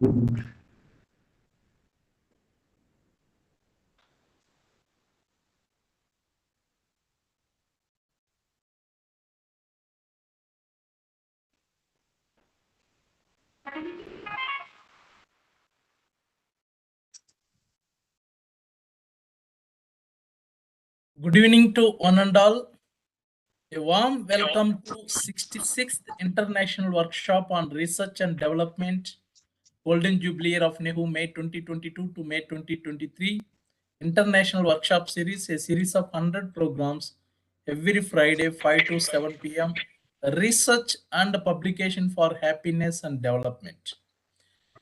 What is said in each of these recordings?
Good evening to one and all. A warm welcome to 66th International Workshop on Research and Development, Golden Jubilee of NEHU, May 2022 to May 2023. International Workshop Series, a series of 100 programs every Friday, 5 to 7 p.m. Research and publication for happiness and development.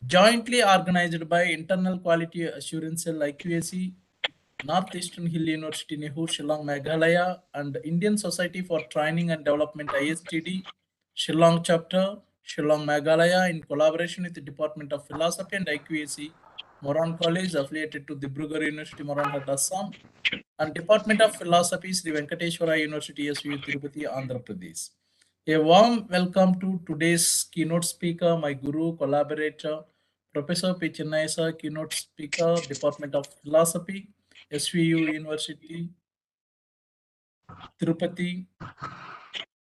Jointly organized by Internal Quality Assurance Cell IQAC, Northeastern Hill University, NEHU, Shillong, Meghalaya, and Indian Society for Training and Development, ISTD, Shillong chapter, Shillong, Meghalaya, in collaboration with the Department of Philosophy and IQAC, MORAN College, affiliated to Dibrugarh University, MORANHAT, ASSAM, and Department of Philosophy, Sri VENKATESWARA University, SU, Tirupati, Andhra Pradesh. A warm welcome to today's keynote speaker, my guru, collaborator, Professor P. Chennai, keynote speaker, Department of Philosophy, SVU University, Tirupati.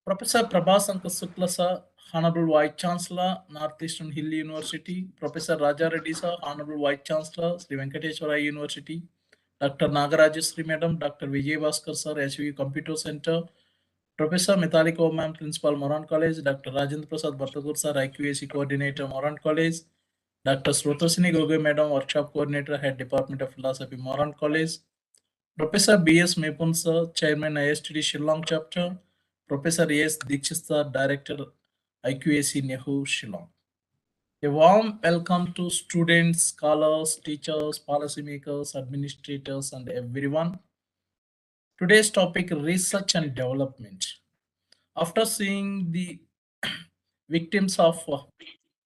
Professor Prabhasankar Sukla sir, Honorable Vice Chancellor, Northeastern Hill University. Professor Raja Reddy sir, Honorable Vice Chancellor, Sri Venkateswara University. Dr. Nagarajasri Madam, Dr. Vijay Bhaskar sir, SVU Computer Center. Professor Mithali Kaur ma'am, Principal, Moran College. Dr. Rajendra Prasad Bhattagur sir, IQAC Coordinator, Moran College. Dr. Srotosini Gogoi Madam, Workshop Coordinator, Head Department of Philosophy, Moran College. Professor B.S. Mepun sir, Chairman, ISTD Shillong Chapter. Professor A.S. Dikshit sir, Director, IQAC NEHU Shillong. A warm welcome to students, scholars, teachers, policymakers, administrators, and everyone. Today's topic, research and development. After seeing the victims of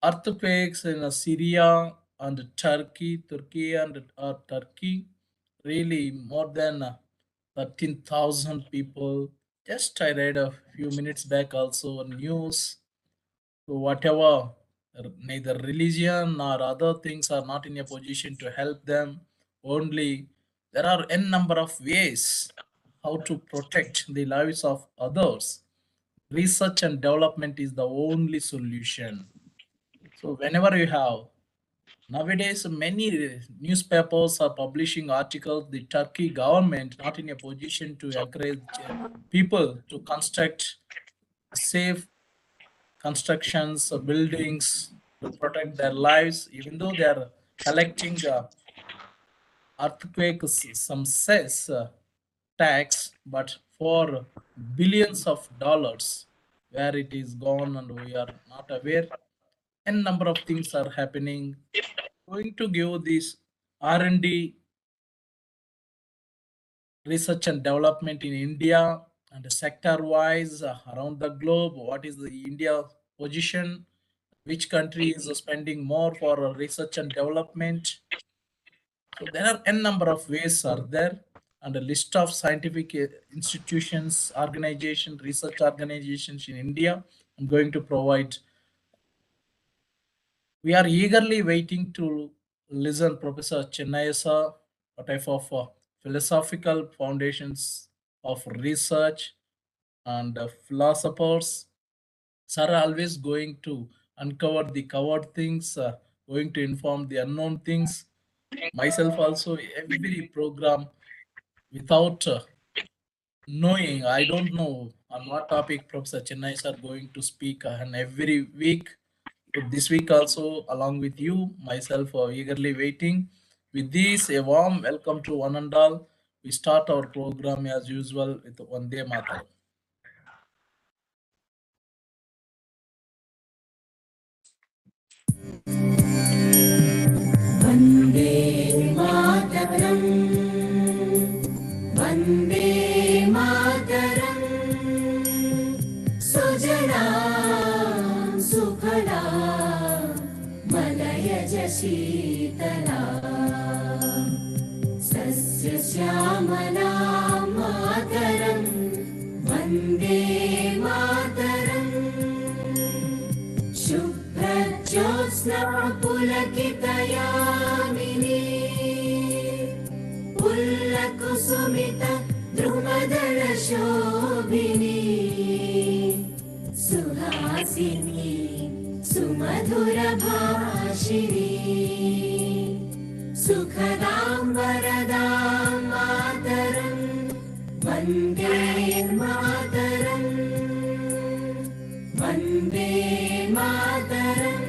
earthquakes in Syria and Turkey, really more than 13,000 people. Just I read a few minutes back also on news. So whatever, neither religion nor other things are not in a position to help them. Only there are n number of ways how to protect the lives of others. Research and development is the only solution. So whenever you have nowadays, many newspapers are publishing articles. The Turkey government not in a position to encourage people to construct safe constructions, buildings to protect their lives, even though they are collecting earthquake some cess tax, but for billions of dollars, where it is gone and we are not aware. N number of things are happening. Going to give this R&D, research and development in India and sector wise around the globe. What is the India position? Which country is spending more for research and development? So there are n number of ways are there, and a list of scientific institutions, organization, research organizations in India. I'm going to provide. We are eagerly waiting to listen Professor Chennai sir, what type of philosophical foundations of research and philosophers. Sir are always going to uncover the covered things, going to inform the unknown things. Myself also, every program without knowing, I don't know on what topic Professor Chennai sir going to speak, and every week. So this week also, along with you, myself, eagerly waiting. With this, a warm welcome to one and all. We start our program as usual with Vande Mataram. Vande Mataram, Vande Mataram, Sujala Sukhada Malayaj Sheetala Sasya Shyamala Mataram, Vande Mataram, Shubhra Jyotsna Pulaki द्रुमदलशोभिनी Suhasini सुमधुरभाषिणी सुखदां वरदां मातरं Vande Mataram Vande Mataram.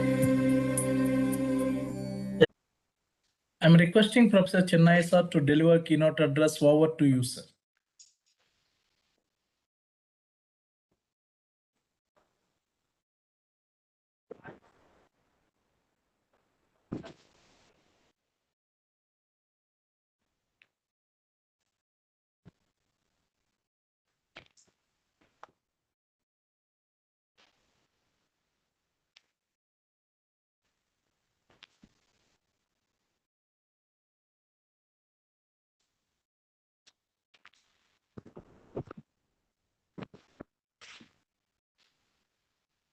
I'm requesting Professor Chennai sir to deliver keynote address. Over to you, sir.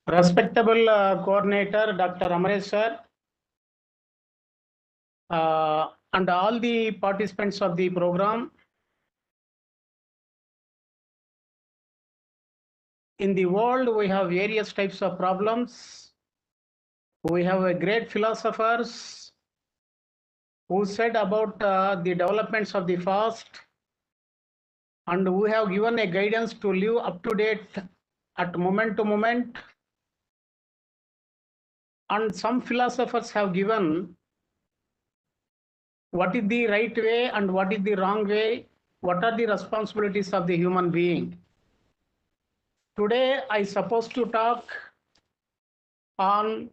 Respectable coordinator, Dr. Amaresh sir, and all the participants of the program. In the world, we have various types of problems. We have a great philosophers who said about the developments of the past, and we have given a guidance to live up to date at moment to moment. And some philosophers have given what is the right way and what is the wrong way, what are the responsibilities of the human being. Today, I supposed to talk on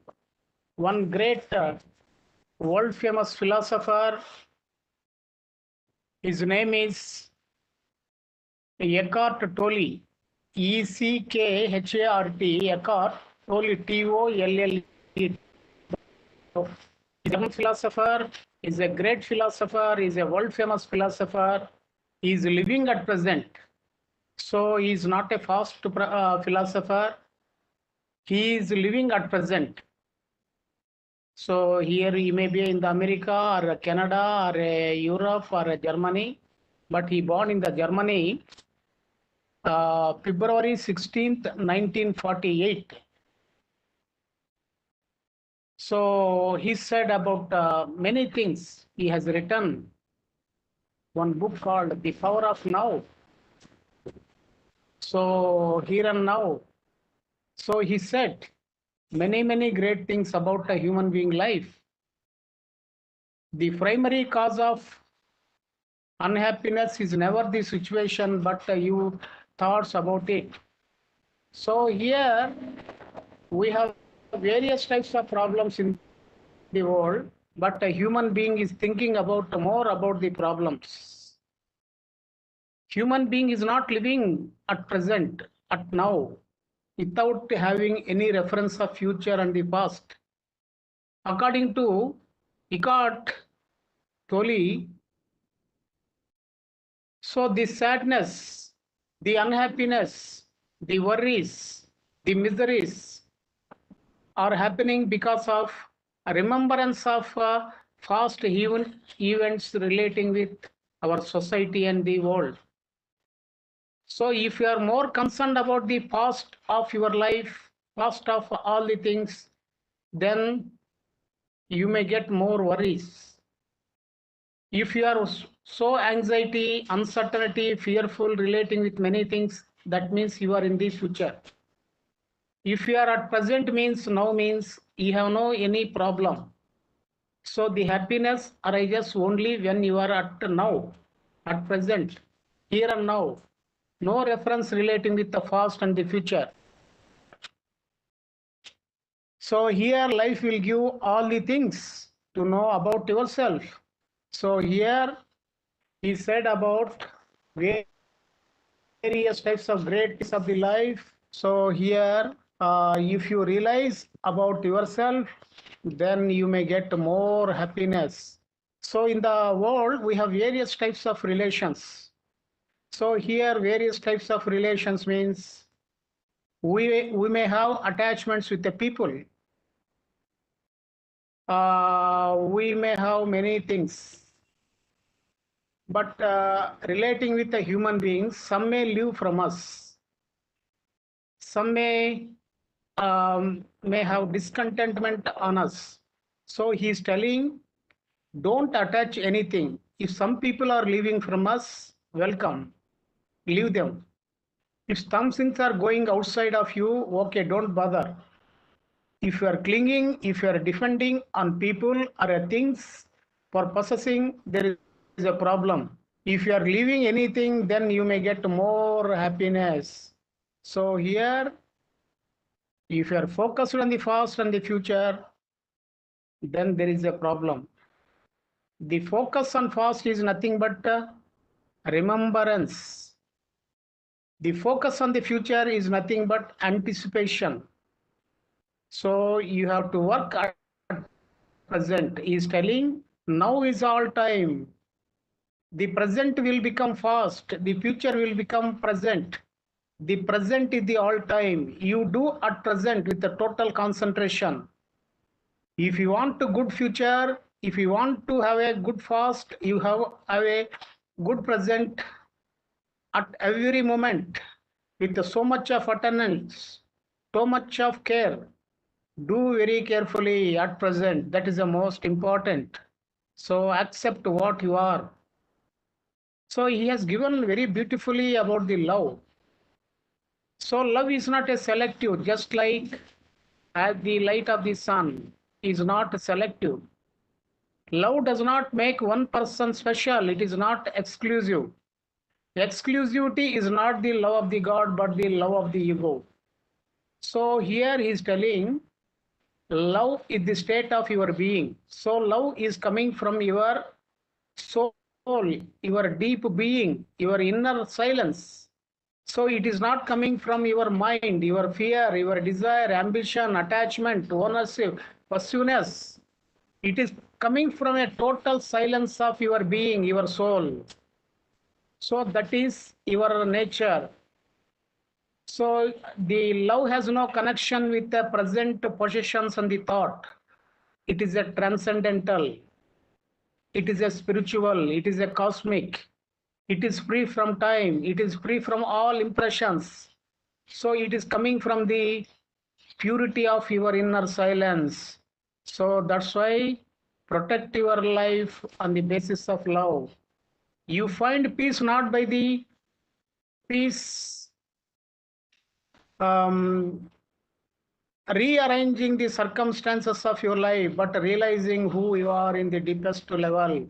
one great world famous philosopher. His name is Eckhart Tolle, E-C-K-H-A-R-T, Eckhart Tolle, T-O-L-L-E. He's a philosopher, is a great philosopher, is a world famous philosopher. He is living at present. So he is not a fast philosopher. He is living at present. So here he may be in the America or Canada or Europe or Germany, but he born in the Germany, February 16th, 1948. So he said about many things. He has written one book called The Power of Now. So here and now. So he said many great things about a human being life. The primary cause of unhappiness is never the situation, but you thoughts about it. So here we have various types of problems in the world, but a human being is thinking about more about the problems. Human being is not living at present, at now, without having any reference of future and the past. According to Eckhart Tolle, so the sadness, the unhappiness, the worries, the miseries are happening because of a remembrance of past events relating with our society and the world. So if you are more concerned about the past of your life, past of all the things, then you may get more worries. If you are so anxiety, uncertainty, fearful relating with many things, that means you are in the future. If you are at present means now means you have no any problem. So the happiness arises only when you are at now, at present, here and now. No reference relating with the past and the future. So here life will give all the things to know about yourself. So here he said about various types of greatness of the life. So here if you realize about yourself, then you may get more happiness. So in the world, we have various types of relations. So here various types of relations means we may have attachments with the people. We may have many things. But relating with the human beings, some may live from us. Some may have discontentment on us. So he is telling, don't attach anything. If some people are leaving from us, welcome, leave them. If some things are going outside of you, okay, don't bother. If you are clinging, if you are defending on people or things for possessing, there is a problem. If you are leaving anything, then you may get more happiness. So here, if you are focused on the past and the future, then there is a problem. The focus on past is nothing but remembrance. The focus on the future is nothing but anticipation. So you have to work at present. He is telling, now is all time. The present will become fast. The future will become present. The present is the all time. You do at present with the total concentration. If you want a good future, if you want to have a good past, you have a good present at every moment with so much of attendance, so much of care. Do very carefully at present. That is the most important. So accept what you are. So he has given very beautifully about the love. So love is not a selective, just like as the light of the sun is not selective. Love does not make one person special. It is not exclusive. Exclusivity is not the love of the God, but the love of the ego. So here he is telling, love is the state of your being. So love is coming from your soul, your deep being, your inner silence. So it is not coming from your mind, your fear, your desire, ambition, attachment, ownership, pursuitiveness. It is coming from a total silence of your being, your soul. So that is your nature. So the love has no connection with the present possessions and the thought. It is a transcendental. It is a spiritual. It is a cosmic. It is free from time. It is free from all impressions. So it is coming from the purity of your inner silence. So that's why protect your life on the basis of love. You find peace not by the peace rearranging the circumstances of your life, but realizing who you are in the deepest level.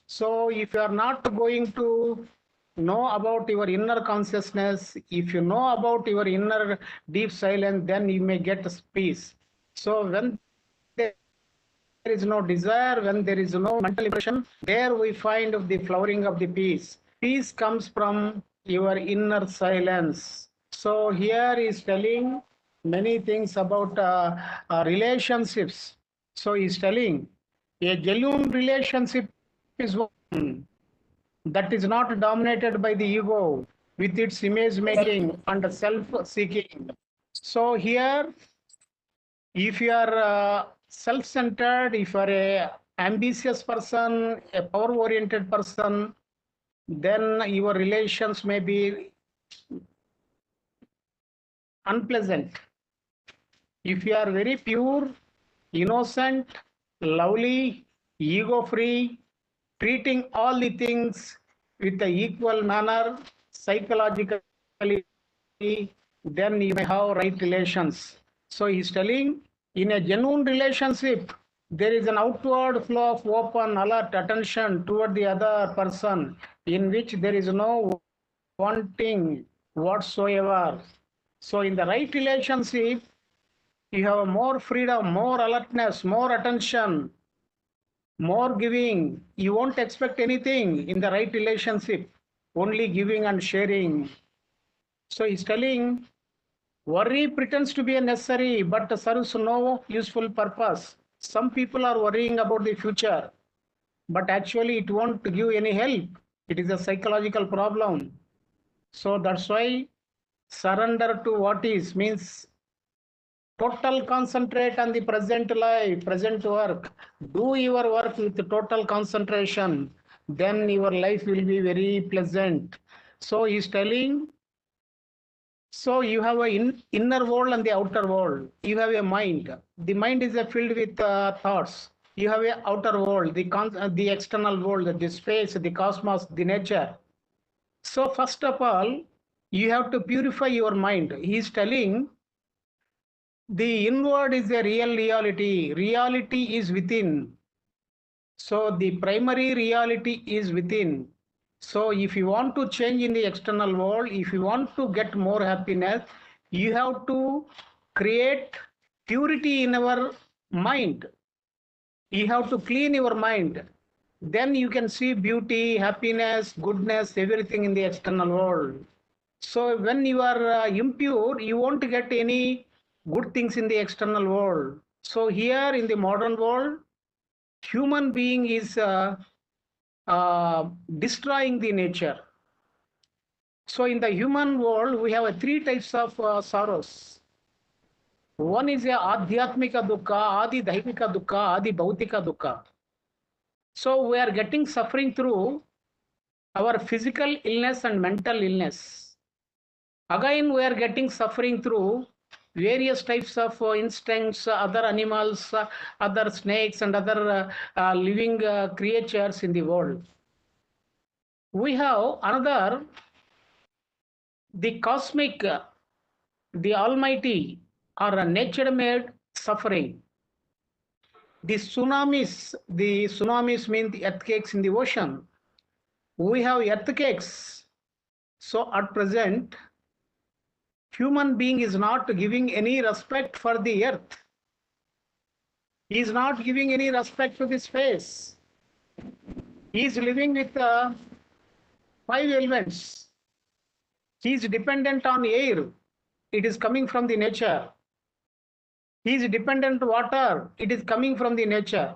So if you are not going to know about your inner consciousness, if you know about your inner deep silence, then you may get peace. So when there is no desire, when there is no mental impression, there we find the flowering of the peace. Peace comes from your inner silence. So here is telling many things about relationships. So he's telling a genuine relationship is one that is not dominated by the ego with its image making and self-seeking. So here, if you are self-centered, if you are a ambitious person, a power-oriented person, then your relations may be unpleasant. If you are very pure, innocent, lovely, ego-free, treating all the things with the equal manner, psychologically, then you may have right relations. So he's telling, in a genuine relationship, there is an outward flow of open, alert attention toward the other person, in which there is no wanting whatsoever. So in the right relationship, you have more freedom, more alertness, more attention, more giving. You won't expect anything in the right relationship, only giving and sharing. So he's telling, worry pretends to be a necessary, but serves no useful purpose. Some people are worrying about the future, but actually it won't give any help. It is a psychological problem. So that's why surrender to what is means total concentrate on the present life, present work. Do your work with total concentration. then your life will be very pleasant. So he's telling, so you have an inner world and the outer world. You have a mind. The mind is filled with thoughts. You have a outer world, the external world, the space, the cosmos, the nature. So first of all, you have to purify your mind. He is telling the inward is a real reality. Reality is within. So the primary reality is within. So if you want to change in the external world, if you want to get more happiness, you have to create purity in our mind. You have to clean your mind. Then you can see beauty, happiness, goodness, everything in the external world. So when you are impure, you won't get any good things in the external world. So here in the modern world, human being is destroying the nature. So in the human world, we have three types of sorrows. One is adhyatmika dukkha, adi daivika dukkha, adi bhautika dukkha. So we are getting suffering through our physical illness and mental illness. Again, we are getting suffering through various types of instincts, other animals, other snakes and other living creatures in the world. We have another, the cosmic, the almighty or nature-made suffering. The tsunamis mean the earthquakes in the ocean. We have earthquakes. So at present, human being is not giving any respect for the earth. He is not giving any respect to the space. He is living with 5 elements. He is dependent on air. It is coming from the nature. He is dependent on water. It is coming from the nature.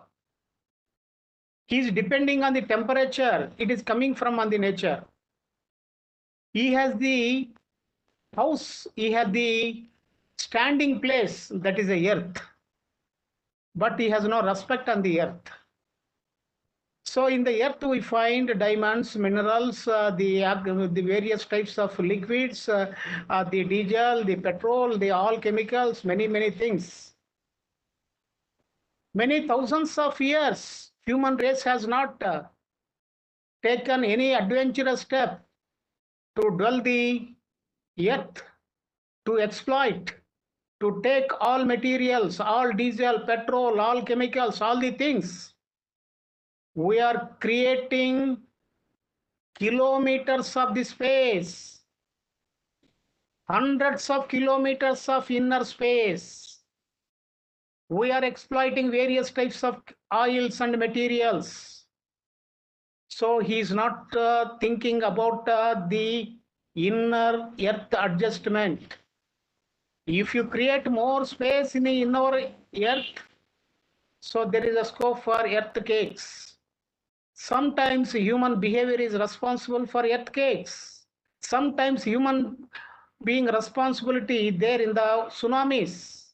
He is depending on the temperature. It is coming from on the nature. He has the house. He has the standing place, that is the earth. But he has no respect on the earth. So in the earth we find diamonds, minerals, the various types of liquids, the diesel, the petrol, the all chemicals, many things. Many thousands of years, human race has not taken any adventurous step to dwell the earth, to exploit, to take all materials, all diesel, petrol, all chemicals, all the things. We are creating kilometers of the space, hundreds of kilometers of inner space. We are exploiting various types of oils and materials. So he is not thinking about the inner earth adjustment. If you create more space in the inner earth, so there is a scope for earthquakes. Sometimes human behavior is responsible for earthquakes. Sometimes human being responsibility there in the tsunamis,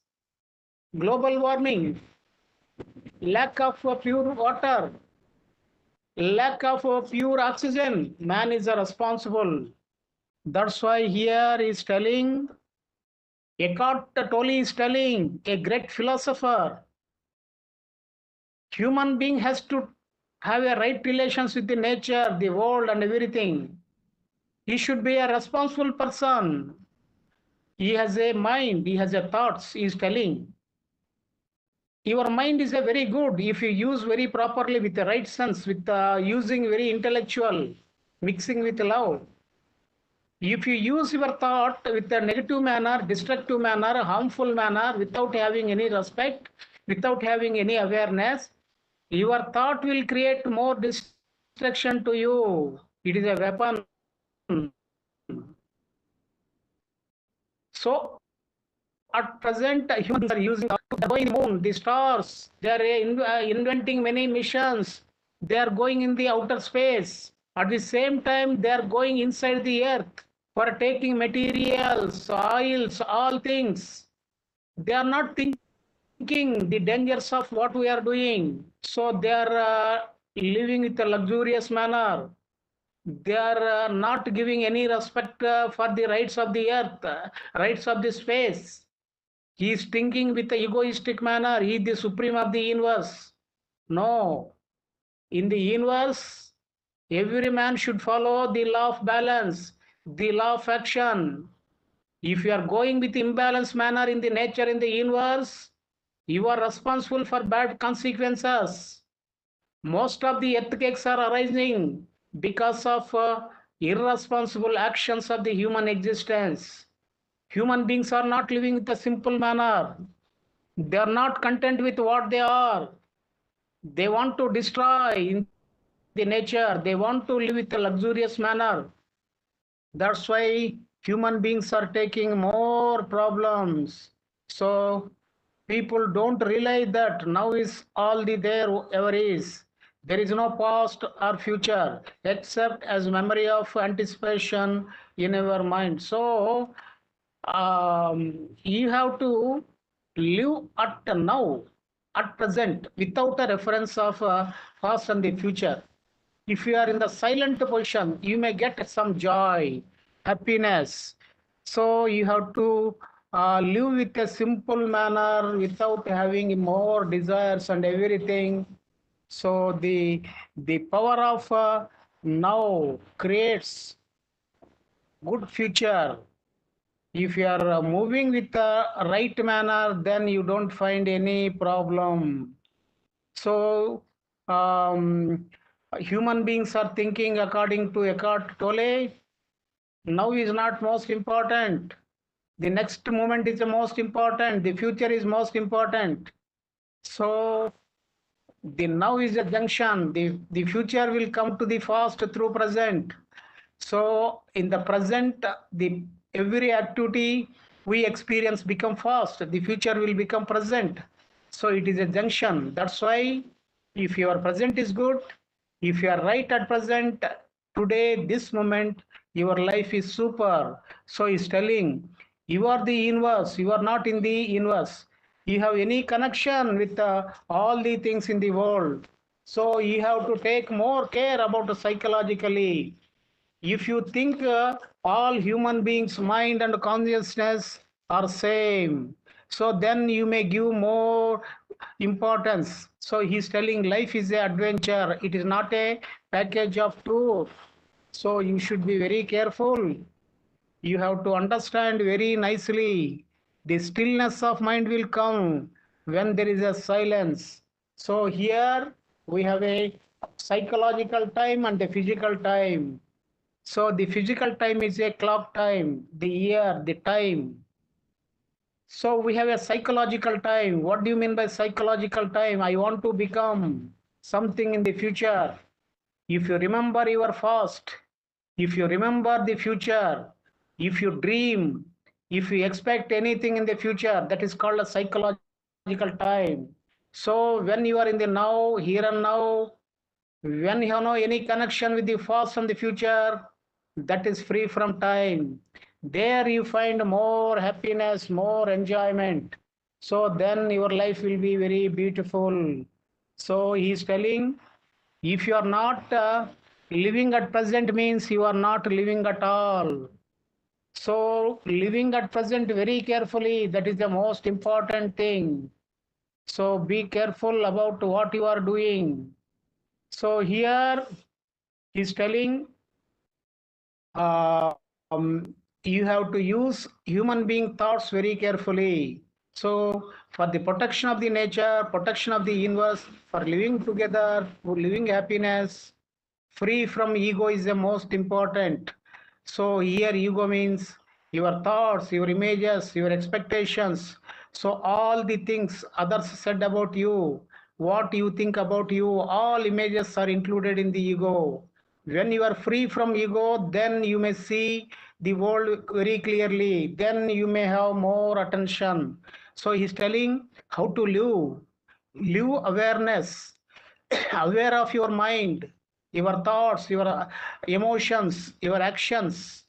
global warming, lack of pure water, lack of pure oxygen. Man is responsible. That's why here is telling, Eckhart Tolle is telling, a great philosopher, human being has to have a right relations with the nature, the world and everything. He should be a responsible person. He has a mind, he has a thoughts, he is telling. Your mind is a very good if you use very properly with the right sense, with using very intellectual, mixing with love. If you use your thought with a negative manner, destructive manner, harmful manner, without having any respect, without having any awareness, your thought will create more destruction to you. It is a weapon. So at present, humans are using the moon, the stars. They are inventing many missions. They are going in the outer space. At the same time, they are going inside the earth for taking materials, oils, all things. They are not thinking the dangers of what we are doing. So they are living with a luxurious manner. They are not giving any respect for the rights of the earth, rights of the space. He is thinking with a egoistic manner. He is the supreme of the universe. No, in the universe, every man should follow the law of balance, the law of action. If you are going with imbalanced manner in the nature in the universe, you are responsible for bad consequences. Most of the earthquakes are arising because of irresponsible actions of the human existence. Human beings are not living with a simple manner. They are not content with what they are. They want to destroy in the nature. They want to live with a luxurious manner. That's why human beings are taking more problems. So people don't realize that now is all the there ever is. There is no past or future except as memory of anticipation in our mind. So you have to live at now, at present, without a reference of past and the future. If you are in the silent position, you may get some joy, happiness. So you have to live with a simple manner without having more desires and everything. So the power of now creates good future. If you are moving with the right manner, then you don't find any problem. So human beings are thinking according to Eckhart Tolle. Now is not most important. The next moment is the most important. The future is most important. So the now is a junction. The future will come to the fast through present. So in the present, the every activity we experience become fast. The future will become present. So it is a junction. That's why if your present is good, if you are right at present, today, this moment, your life is super. So he's telling, you are the universe. You are not in the universe. You have any connection with all the things in the world. So you have to take more care about psychologically. If you think all human beings mind and consciousness are same, so then you may give more importance. So he's telling life is an adventure, it is not a package of tour. So you should be very careful. You have to understand very nicely. The stillness of mind will come when there is a silence. So here we have a psychological time and a physical time. So the physical time is a clock time, the year, the time. So we have a psychological time. What do you mean by psychological time? I want to become something in the future. If you remember your past, if you remember the future, if you dream, if you expect anything in the future, that is called a psychological time. So when you are in the now, here and now, when you have no any connection with the past and the future, that is free from time. There you find more happiness, more enjoyment. So then your life will be very beautiful. So he is telling, if you are not living at present means you are not living at all. So living at present very carefully, that is the most important thing. So be careful about what you are doing. So here he's telling you have to use human being thoughts very carefully. So for the protection of the nature, protection of the universe, for living together, for living happiness, free from ego is the most important. So here ego means your thoughts, your images, your expectations. So all the things others said about you, what you think about you, all images are included in the ego. When you are free from ego, then you may see the world very clearly. Then you may have more attention. So he's telling how to live. Live awareness, aware of your mind, your thoughts, your emotions, your actions.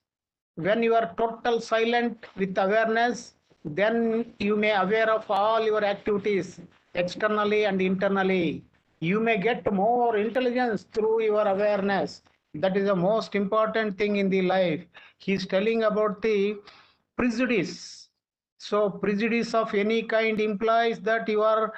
When you are total silent with awareness, then you may aware of all your activities externally and internally. You may get more intelligence through your awareness. That is the most important thing in the life. He's telling about the prejudice. So prejudice of any kind implies that you are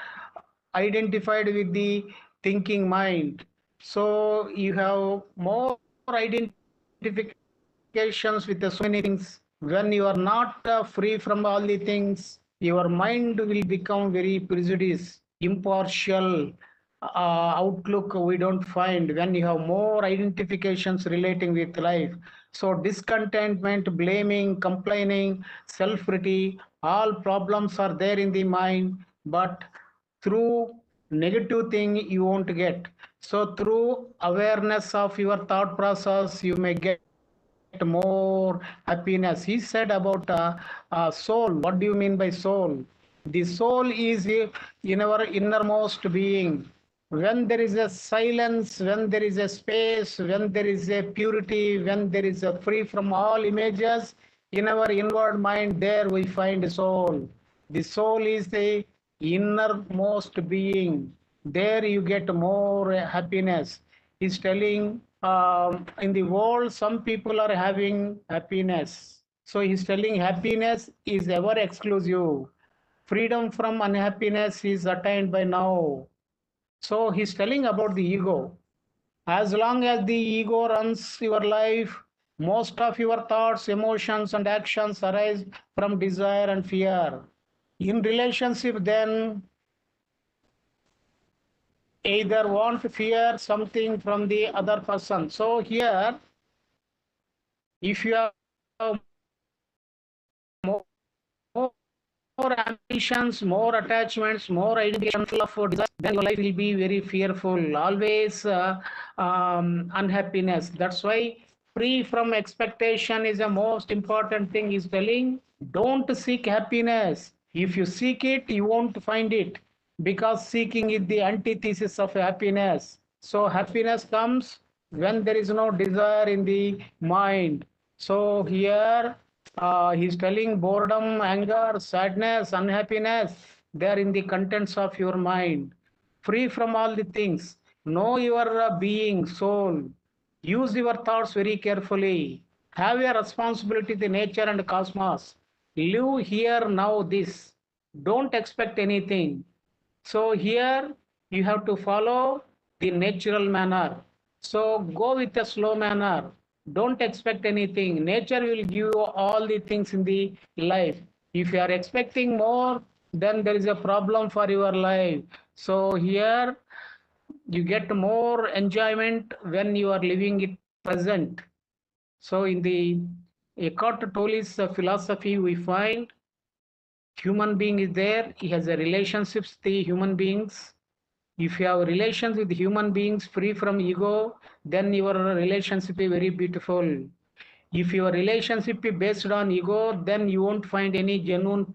identified with the thinking mind. So you have more identifications with the so many things. When you are not free from all the things, your mind will become very prejudiced, impartial, outlook we don't find when you have more identifications relating with life. So discontentment, blaming, complaining, self-pity, all problems are there in the mind, but through negative thing you won't get. So through awareness of your thought process, you may get more happiness. He said about soul. What do you mean by soul? The soul is in our innermost being. When there is a silence, when there is a space, when there is a purity, when there is a free from all images, in our inward mind, there we find soul. The soul is the innermost being. There you get more happiness. He's telling in the world, some people are having happiness. So he's telling happiness is ever exclusive. Freedom from unhappiness is attained by now. So he's telling about the ego. As long as the ego runs your life, most of your thoughts, emotions, and actions arise from desire and fear. In relationship, then either want to fear something from the other person. So here, if you have more ambitions, more attachments, more identifications of desire, then your life will be very fearful, always unhappiness. That's why free from expectation is the most important thing. Is telling, don't seek happiness. If you seek it, you won't find it, because seeking is the antithesis of happiness. So happiness comes when there is no desire in the mind. So here he's telling boredom, anger, sadness, unhappiness, they are in the contents of your mind. Free from all the things. Know your being, soul. Use your thoughts very carefully. Have a responsibility to nature and cosmos. Live here now this. Don't expect anything. So here you have to follow the natural manner. So go with a slow manner. Don't expect anything. Nature will give you all the things in the life. If you are expecting more, then there is a problem for your life. So here you get more enjoyment when you are living it present. So in the Eckhart Tolle's philosophy, we find human being is there. He has a relationships with the human beings. If you have relations with human beings free from ego, then your relationship is very beautiful. If your relationship is based on ego, then you won't find any genuine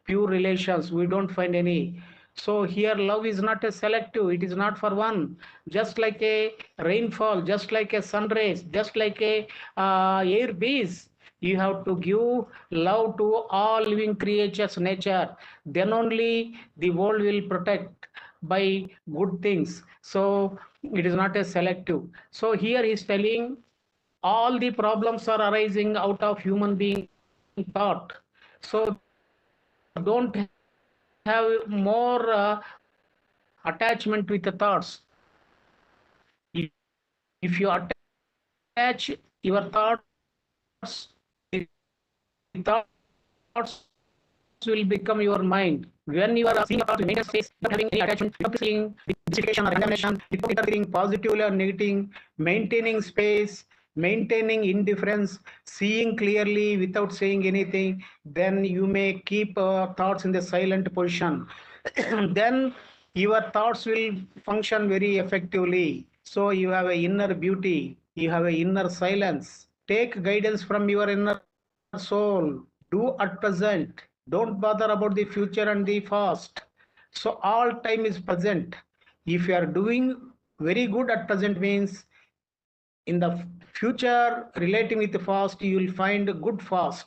pure relations. We don't find any. So here love is not a selective, it is not for one. Just like a rainfall, just like a sun rays, just like a air breeze, you have to give love to all living creatures, nature. Then only the world will protect by good things. So it is not a selective. So here he is telling all the problems are arising out of human being thought. So don't have more attachment with the thoughts. If you attach your thoughts, the thoughts will become your mind. When you are seeing a thought, you make a space, not having any attachment, without seeing the justification or condemnation, without interpreting positively or negative, maintaining space, maintaining indifference, seeing clearly without saying anything, then you may keep thoughts in the silent position. Then your thoughts will function very effectively. So you have an inner beauty, you have an inner silence. Take guidance from your inner soul. Do at present. Don't bother about the future and the past. So all time is present. If you are doing very good at present, means in the future relating with the past, you will find good fast.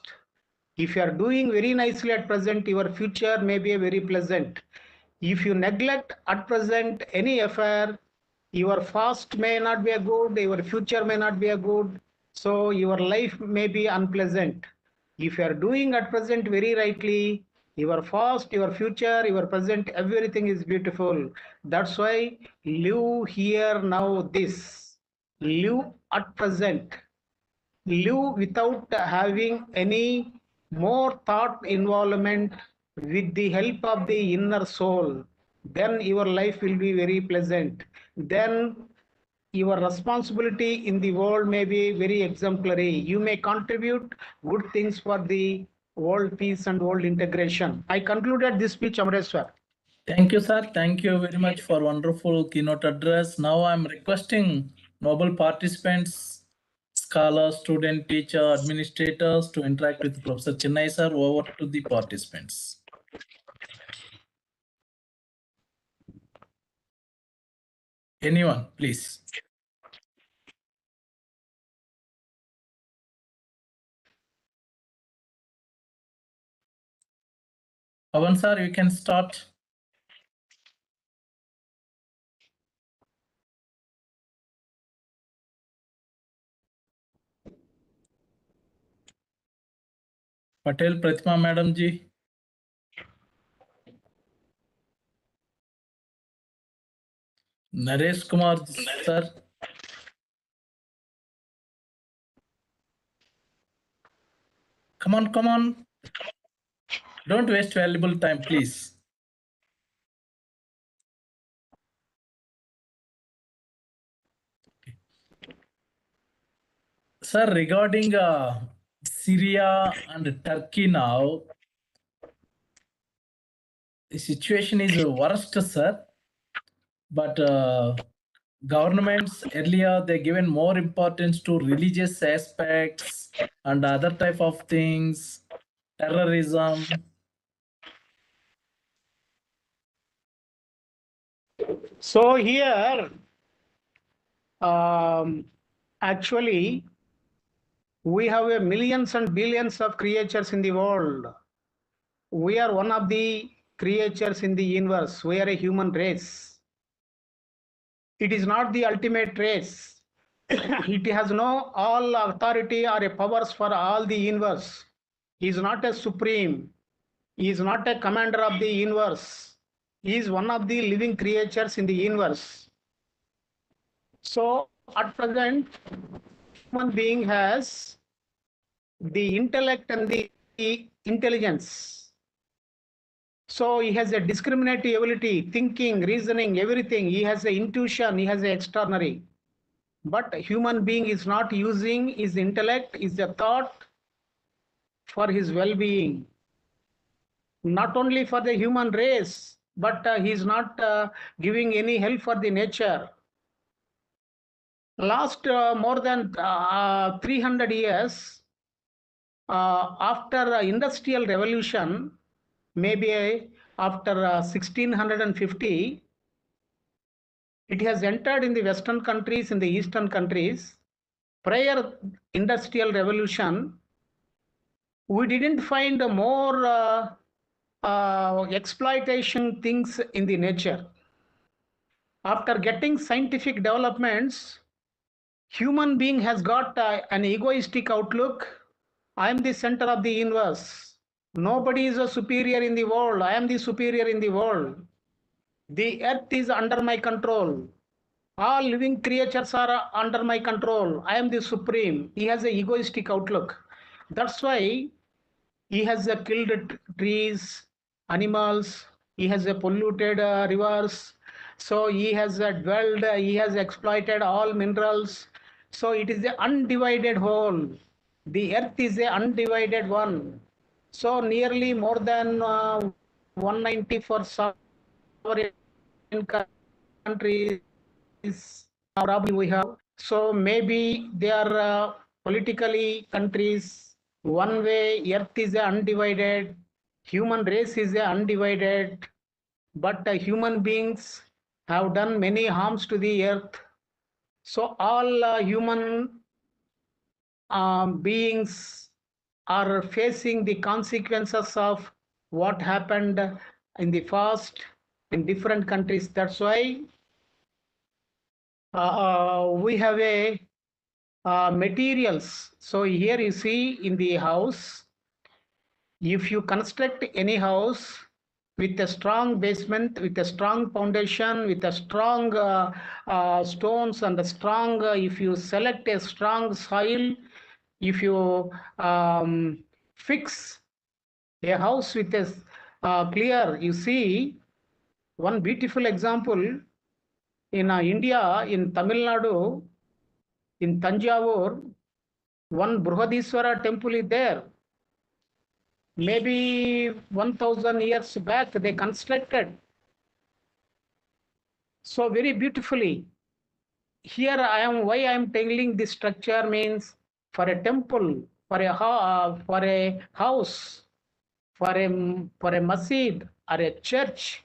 If you are doing very nicely at present, your future may be very pleasant. If you neglect at present any affair, your past may not be a good, your future may not be a good, so your life may be unpleasant. If you are doing at present very rightly, your past, your future, your present, everything is beautiful. That's why live here now this. Live at present. Live without having any more thought involvement with the help of the inner soul. Then your life will be very pleasant. Then your responsibility in the world may be very exemplary. You may contribute good things for the world peace and world integration. I concluded this speech, Amreswar. Thank you, sir. Thank you very much for wonderful keynote address. Now I'm requesting noble participants, scholars, student, teacher, administrators to interact with Professor Chennai, sir. Over to the participants. Anyone, please. Pawan, sir, you can start. Patel Pratima Madam ji. Naresh Kumar sir. Come on, come on. Don't waste valuable time, please. Sir, regarding Syria and Turkey now, the situation is worst, sir. But governments earlier, they given more importance to religious aspects and other type of things, terrorism. So here, actually, we have millions and billions of creatures in the world. We are one of the creatures in the universe. We are a human race. It is not the ultimate race. It has no all authority or a powers for all the universe. He is not a supreme. He is not a commander of the universe. He is one of the living creatures in the universe. So at present, human being has the intellect and the intelligence. So he has a discriminative ability, thinking, reasoning, everything. He has an intuition, he has an extraordinary. But human being is not using his intellect, his thought for his well-being. Not only for the human race, but he is not giving any help for the nature. Last more than 300 years, after industrial revolution, maybe after 1650, it has entered in the Western countries, in the Eastern countries. Prior industrial revolution, we didn't find more exploitation things in the nature. After getting scientific developments, human being has got an egoistic outlook. I am the center of the universe. Nobody is a superior in the world. I am the superior in the world. The earth is under my control. All living creatures are under my control. I am the supreme. He has an egoistic outlook. That's why he has killed trees, animals. He has polluted rivers. So he has dwelled, he has exploited all minerals. So it is an undivided whole. The earth is an undivided one. So nearly more than 190 for sovereign countries probably we have. So maybe they are politically countries. One way, earth is undivided, human race is undivided, but human beings have done many harms to the earth. So all human beings are facing the consequences of what happened in the past in different countries. That's why we have a materials. So here you see in the house, if you construct any house with a strong basement, with a strong foundation, with a strong stones and a strong, if you select a strong soil, if you fix a house with a clear, you see one beautiful example in India, in Tamil Nadu, in Tanjavur, one Brihadiswara temple is there. Maybe 1000 years back they constructed. So very beautifully. Here why I am telling this structure means for a temple, for a house, for a masjid or a church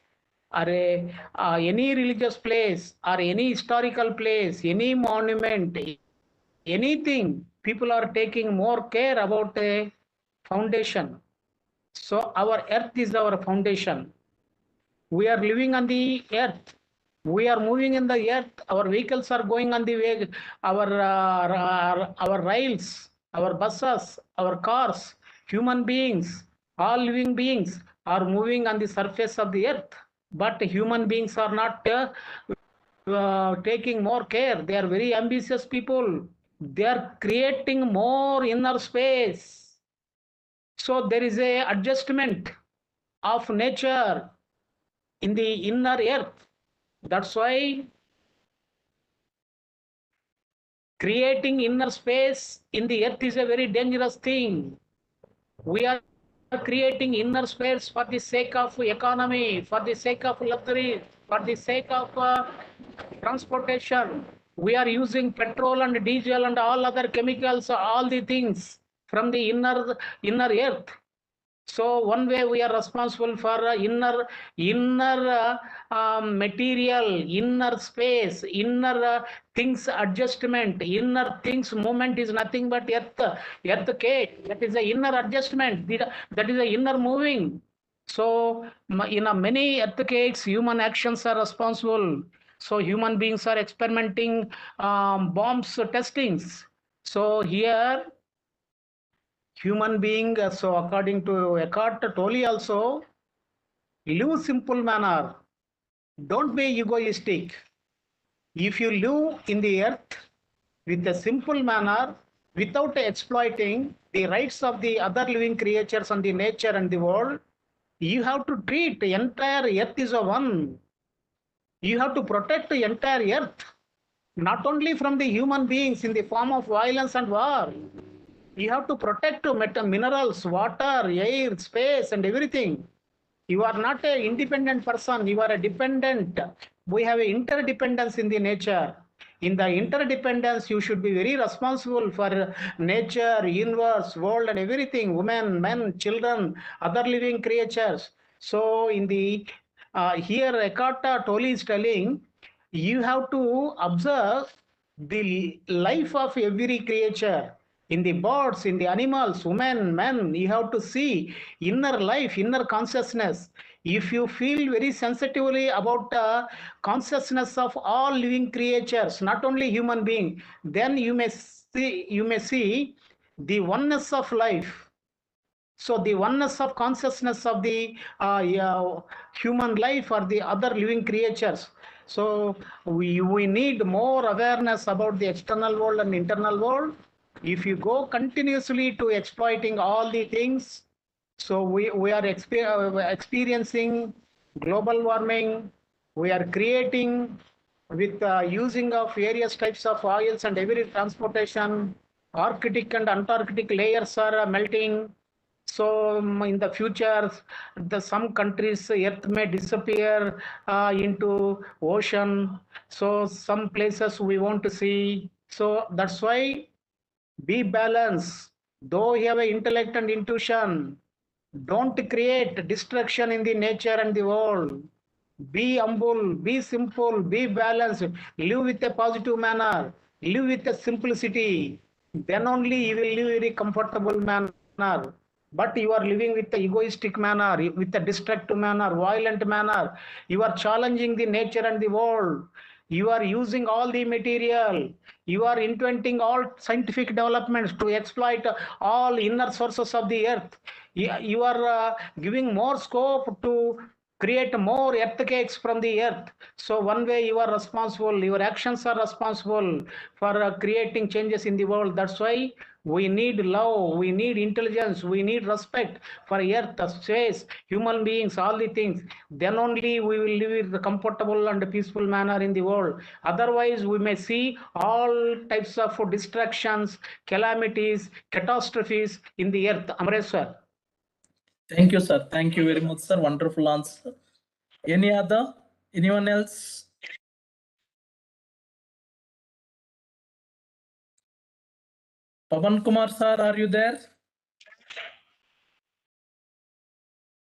or any religious place or any historical place, any monument, anything, people are taking more care about a foundation. So our earth is our foundation. We are living on the earth. We are moving in the earth. Our vehicles are going on the way. Our rails, our buses, our cars, human beings, all living beings are moving on the surface of the earth. But human beings are not taking more care. They are very ambitious people. They are creating more inner space. So there is a adjustment of nature in the inner earth. That's why creating inner space in the earth is a very dangerous thing. We are creating inner space for the sake of economy, for the sake of luxury, for the sake of transportation. We are using petrol and diesel and all other chemicals, all the things from the inner earth. So one way we are responsible for inner material, inner space, inner things adjustment, inner things movement is nothing but earthquake. That is the inner adjustment. That is the inner moving. So in many earthquakes, human actions are responsible. So human beings are experimenting bombs testings. So here human being, so according to Eckhart Tolle also, live simple manner. Don't be egoistic. If you live in the earth with a simple manner, without exploiting the rights of the other living creatures and the nature and the world, you have to treat the entire earth is a one. You have to protect the entire earth, not only from the human beings in the form of violence and war. You have to protect minerals, water, air, space, and everything. You are not an independent person. You are a dependent. We have an interdependence in the nature. In the interdependence, you should be very responsible for nature, universe, world, and everything. Women, men, children, other living creatures. So in the here Eckhart Tolle is telling, you have to observe the life of every creature. In the birds, in the animals, women, men, you have to see inner life, inner consciousness. If you feel very sensitively about consciousness of all living creatures, not only human being, then you may see the oneness of life. So the oneness of consciousness of the human life or the other living creatures. So we need more awareness about the external world and internal world. If you go continuously to exploiting all the things, so we are experiencing global warming. We are creating with using of various types of oils and every transportation. Arctic and Antarctic layers are melting. So in the future, some countries, earth may disappear into ocean. So some places we want to see. So that's why be balanced. Though you have an intellect and intuition, don't create destruction in the nature and the world. Be humble, be simple, be balanced. Live with a positive manner. Live with a simplicity. Then only you will live in a comfortable manner. but you are living with the egoistic manner, with the destructive manner, violent manner. You are challenging the nature and the world. You are using all the material. You are inventing all scientific developments to exploit all inner sources of the earth. You are giving more scope to create more earthquakes from the earth. So one way you are responsible, your actions are responsible for creating changes in the world. That's why we need love, we need intelligence, we need respect for earth, space, human beings, all the things. Then only we will live in a comfortable and peaceful manner in the world. Otherwise, we may see all types of distractions, calamities, catastrophes in the earth. Amreshwar. Thank you, sir. Thank you very much, sir. Wonderful answer. Any other? Anyone else? Pavan Kumar, sir, are you there?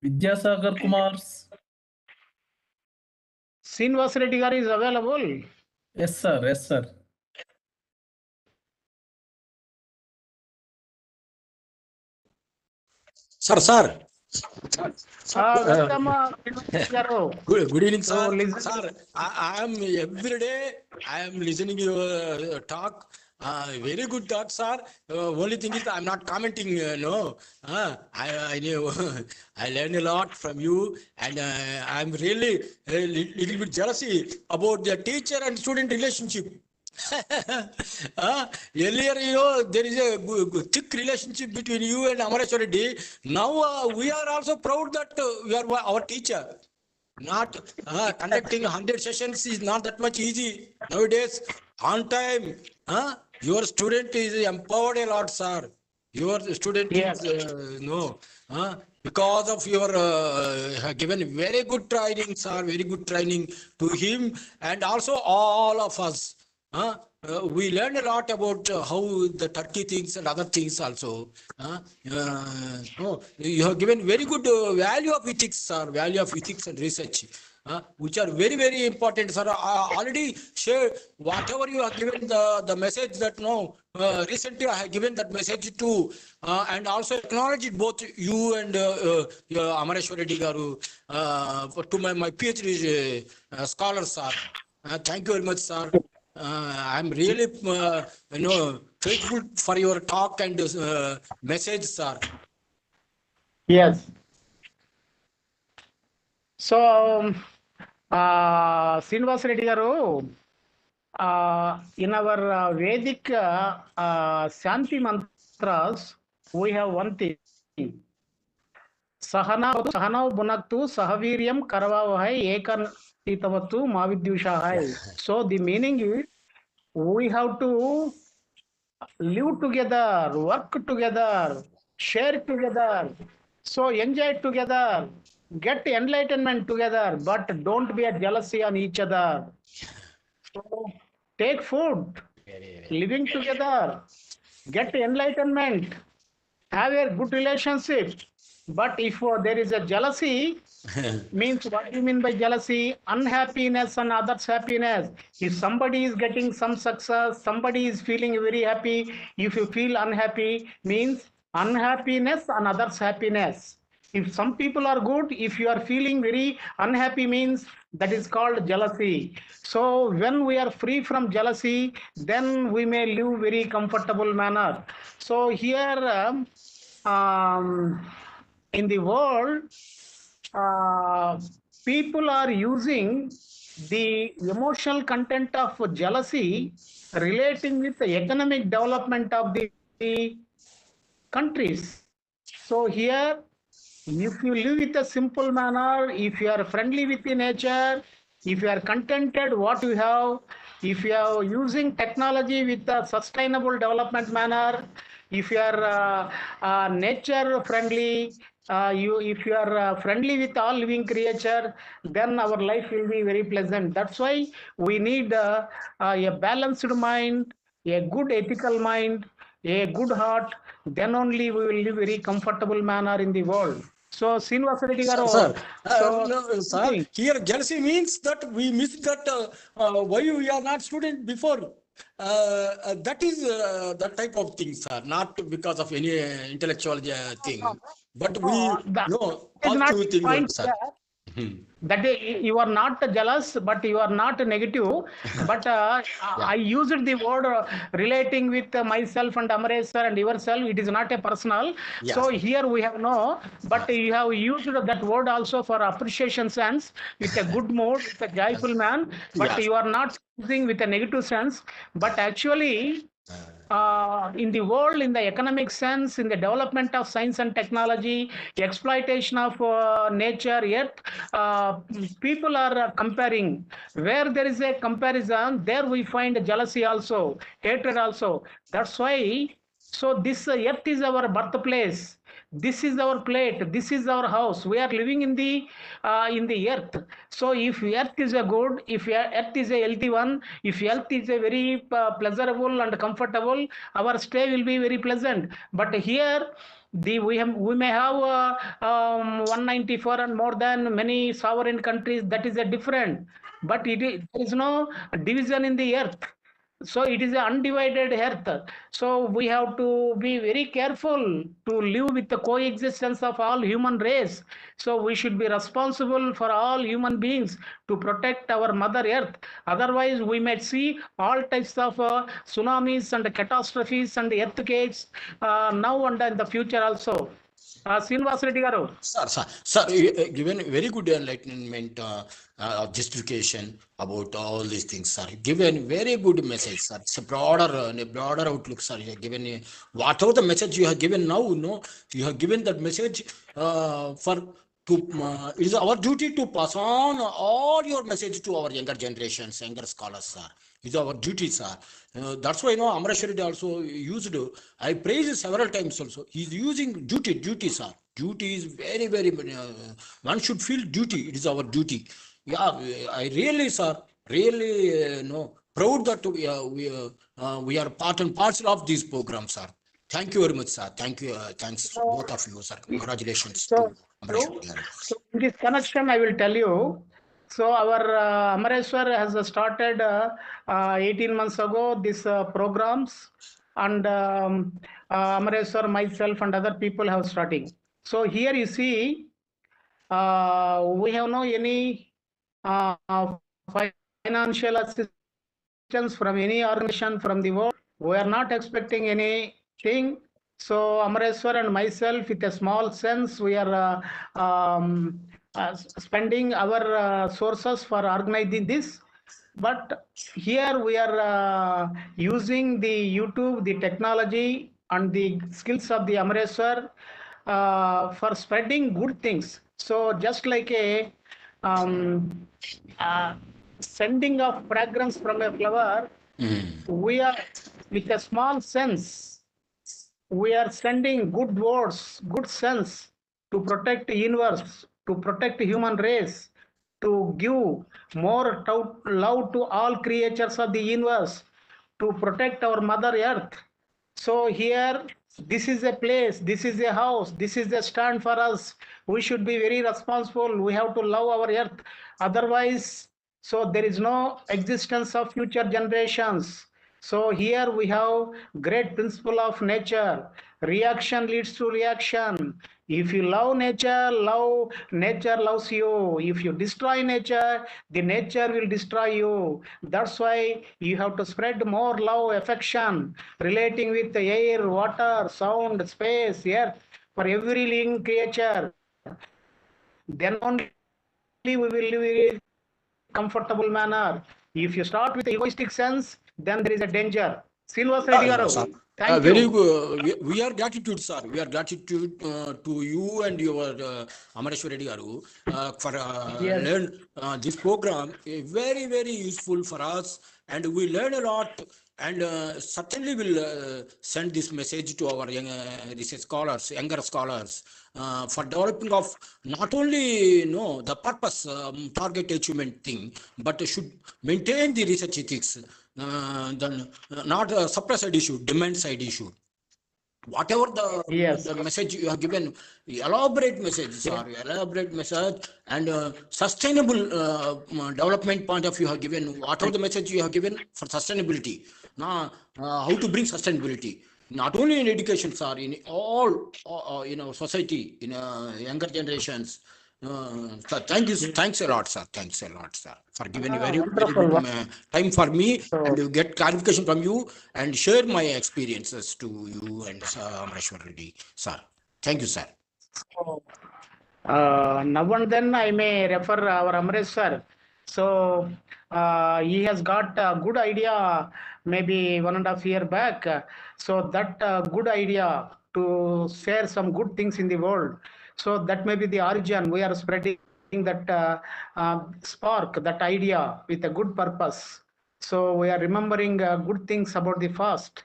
Vidyasagar Kumar. Srinivas Reddy garu is available. Yes, sir. Yes, sir. Sir. Welcome, Srinivas garu. Good evening, So, sir. listen- Sir, I am every day. I am listening your talk. Very good talk, sir. Only thing is, I'm not commenting. No, I know. I learned a lot from you, and I'm really a little bit jealousy about the teacher and student relationship. Earlier, there is a thick relationship between you and Amareshwar Reddy. Now we are also proud that you are our teacher. Not conducting 100 sessions is not that much easy nowadays. On time, your student is empowered a lot, sir. Your student Yes. is because of your given very good training, sir. Very good training to him and also all of us. We learned a lot about how the Turkey things and other things also. You have given very good value of ethics, sir, value of ethics and research, which are very, very important, sir. I already shared whatever you have given the message that recently I have given that message to and also acknowledged both you and Amareshwar Reddy garu to my PhD scholars, sir. Thank you very much, sir. I'm really, faithful for your talk and message, sir. Yes. So, Srinivas Reddy garu, in our Vedic Shanti mantras, we have one thing. Sahanav bunaktu sahaviryam karavavahai ekan titavatu mavidyushahai. So the meaning is we have to live together, work together, share together. So enjoy together, get enlightenment together, but don't be a jealousy on each other. So take food, living together, get enlightenment, have a good relationship. But if there is a jealousy, means what do you mean by jealousy? Unhappiness and others' happiness. If somebody is getting some success, somebody is feeling very happy. If you feel unhappy, means unhappiness and others' happiness. If some people are good, if you are feeling very unhappy, means that is called jealousy. So when we are free from jealousy, then we may live very comfortable manner. So here in the world, people are using the emotional content of jealousy relating with the economic development of the countries. So here, if you live with a simple manner, if you are friendly with the nature, if you are contented what you have, if you are using technology with a sustainable development manner, if you are nature friendly, if you are friendly with all living creature, then our life will be very pleasant. That's why we need a balanced mind, a good ethical mind, a good heart. Then only we will live very comfortable manner in the world. So, Srinivas Reddy garu. Sir, So, sir, here jealousy means that we miss that why we are not student before. That is that type of things, sir, not because of any intellectual thing, but we That know is not positive thing point only, sir. here. That you are not jealous, but you are not negative. But I used the word relating with myself and Amaresh sir and yourself. It is not a personal. So Yes. here we have no, but you have used that word also for appreciation sense, with a good mood, with a joyful man. But Yes. you are not using with a negative sense. But actually, in the world, in the economic sense, in the development of science and technology, exploitation of nature, earth, people are comparing. Where there is a comparison, there we find jealousy also, hatred also. That's why, so this earth is our birthplace. This is our plate. This is our house. We are living in the earth. So if earth is a good, if earth is a healthy one, if earth is a very pleasurable and comfortable, our stay will be very pleasant. But here, we may have 194 and more than many sovereign countries. That is a different. But there is no division in the earth. So it is an undivided earth. So we have to be very careful to live with the coexistence of all human race. So we should be responsible for all human beings to protect our mother earth. Otherwise, we might see all types of tsunamis and catastrophes and earthquakes now and in the future also. Srinivas Reddy garu. Sir, given very good enlightenment, justification about all these things, sir. Given very good message, sir. It's a broader outlook, sir. You have given whatever the message you have given now, you have given that message it is our duty to pass on all your message to our younger generations, younger scholars, sir. It's our duty, sir. That's why Amaresh Reddy also used. I praise several times also. He's using duty, sir. Duty is very, very. One should feel duty. It is our duty. Yeah, I really, sir, really proud that we are part and parcel of these programs, sir. Thank you very much, sir. Thank you. Thanks both of you, sir. Congratulations to Amaresh Reddy. So in this connection, I will tell you. So our Amareshwar has started 18 months ago these programs, and Amareshwar, myself, and other people have starting. So here you see, we have no any financial assistance from any organization from the world. We are not expecting anything. So Amareshwar and myself, with a small sense, we are spending our sources for organizing this. But here we are using the YouTube, the technology, and the skills of the Amareshwar for spreading good things. So just like a sending of fragrance from a flower, we are, with a small sense, we are sending good words, good sense to protect the universe, to protect the human race, to give more love to all creatures of the universe, to protect our mother earth. So here, this is a place, this is a house, this is a stand for us. We should be very responsible. We have to love our earth. Otherwise, so there is no existence of future generations. So here we have great principle of nature. Reaction leads to reaction. If you love nature loves you. If you destroy nature, the nature will destroy you. That's why you have to spread more love, affection, relating with the air, water, sound, space, earth, for every living creature. Then only we will live in a comfortable manner. If you start with the egoistic sense, then there is a danger. Srinivas Reddy garu. Thank Very you. good. We are gratitude, sir. We are gratitude to you and your Amaresh Reddy garu for Yes. learn this program. Very, very useful for us, and we learn a lot. And certainly will send this message to our young research scholars, younger scholars, for developing of not only the purpose, target achievement thing, but should maintain the research ethics. Then not a suppressed issue, demand side issue. whatever the, Yes. the message you have given, elaborate message, sorry, elaborate message, and sustainable development point of view you have given, whatever the message you have given for sustainability. Now, how to bring sustainability, not only in education, sir, in all, society, in younger generations. So thanks a lot, sir. Thanks a lot, sir, for giving a very Wonderful. good time for me So- and to get clarification from you and share my experiences to you and Amreshwar Reddy, sir. Thank you, sir. Now and then I may refer our Amresh sir. So he has got a good idea maybe 1.5 years back. So that good idea to share some good things in the world. So that may be the origin. We are spreading that spark, that idea with a good purpose. So we are remembering good things about the past,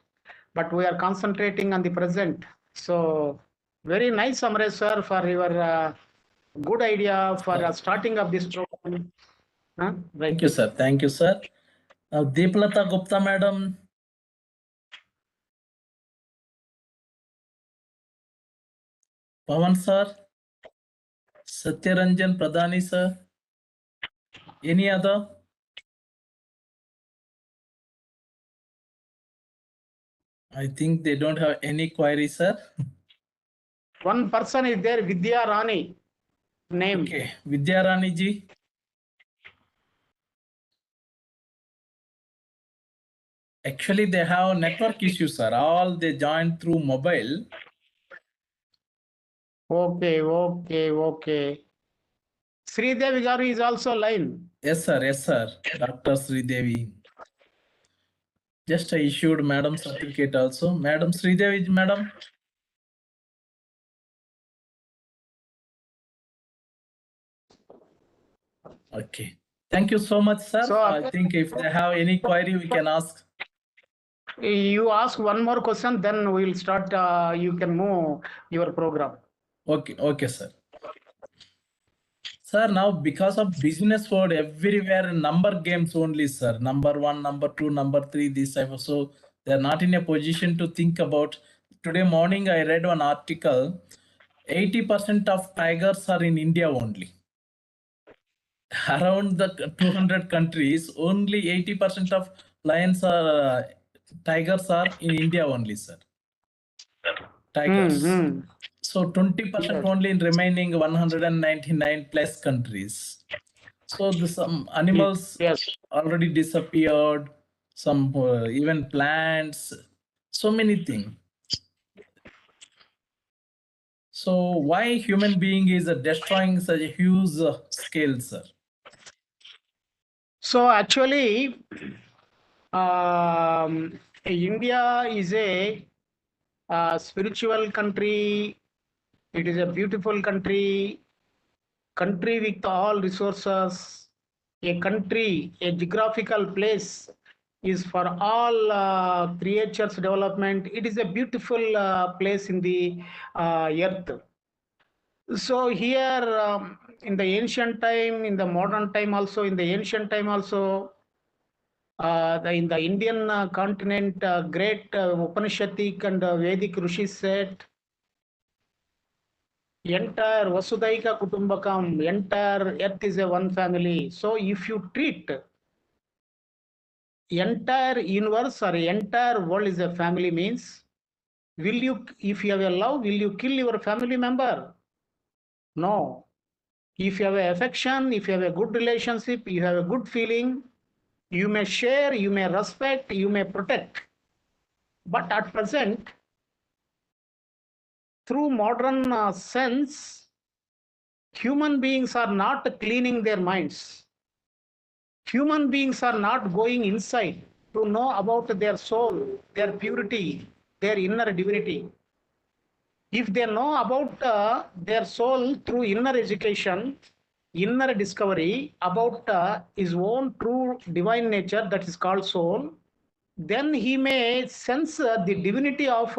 but we are concentrating on the present. So very nice, Amresh sir, for your good idea for starting up this program. Right. Thank you, sir. Thank you, sir. Now, Deeplata Gupta, madam. Pawan, sir. Satyaranjan Pradhani, sir. Any other? I think they don't have any query, sir. One person is there, Vidya Rani. Name. Okay, Vidya Rani ji. Actually, they have network issues, sir. All they joined through mobile. Okay. Sridevi Garu is also line. Yes, sir. Yes, sir. Dr. Sridevi. Just I issued madam certificate also. Madam Sridevi, madam. Okay. Thank you so much, sir. So, I think if they have any query, we can ask. You ask one more question, then we will start. You can move your program. Okay, sir. Sir, now because of business world everywhere, number games only, sir. Number 1, number 2, number 3, this type of, so they're not in a position to think about. Today morning, I read one article. 80% of tigers are in India only. Around the 200 countries, only 80% of lions are tigers are in India only, sir. Tigers. So 20% only in remaining 199 plus countries. So some animals already disappeared, some even plants, so many things. So why human being is destroying such a huge scale, sir? So actually, India is a spiritual country. It is a beautiful country with all resources. A country, a geographical place is for all creatures development. It is a beautiful place in the earth. So here in the ancient time, in the modern time also, in the ancient time also, in the Indian continent, great Upanishadic and Vedic Rishis said, entire Vasudaika Kutumbakam, entire earth is a one family. So if you treat entire universe or entire world is a family means, will you, if you have a love, will you kill your family member? No. If you have a affection, if you have a good relationship, you have a good feeling, you may share, you may respect, you may protect. But at present, through modern sense, human beings are not cleaning their minds. Human beings are not going inside to know about their soul, their purity, their inner divinity. If they know about their soul through inner education, inner discovery about his own true divine nature that is called soul, then he may sense the divinity of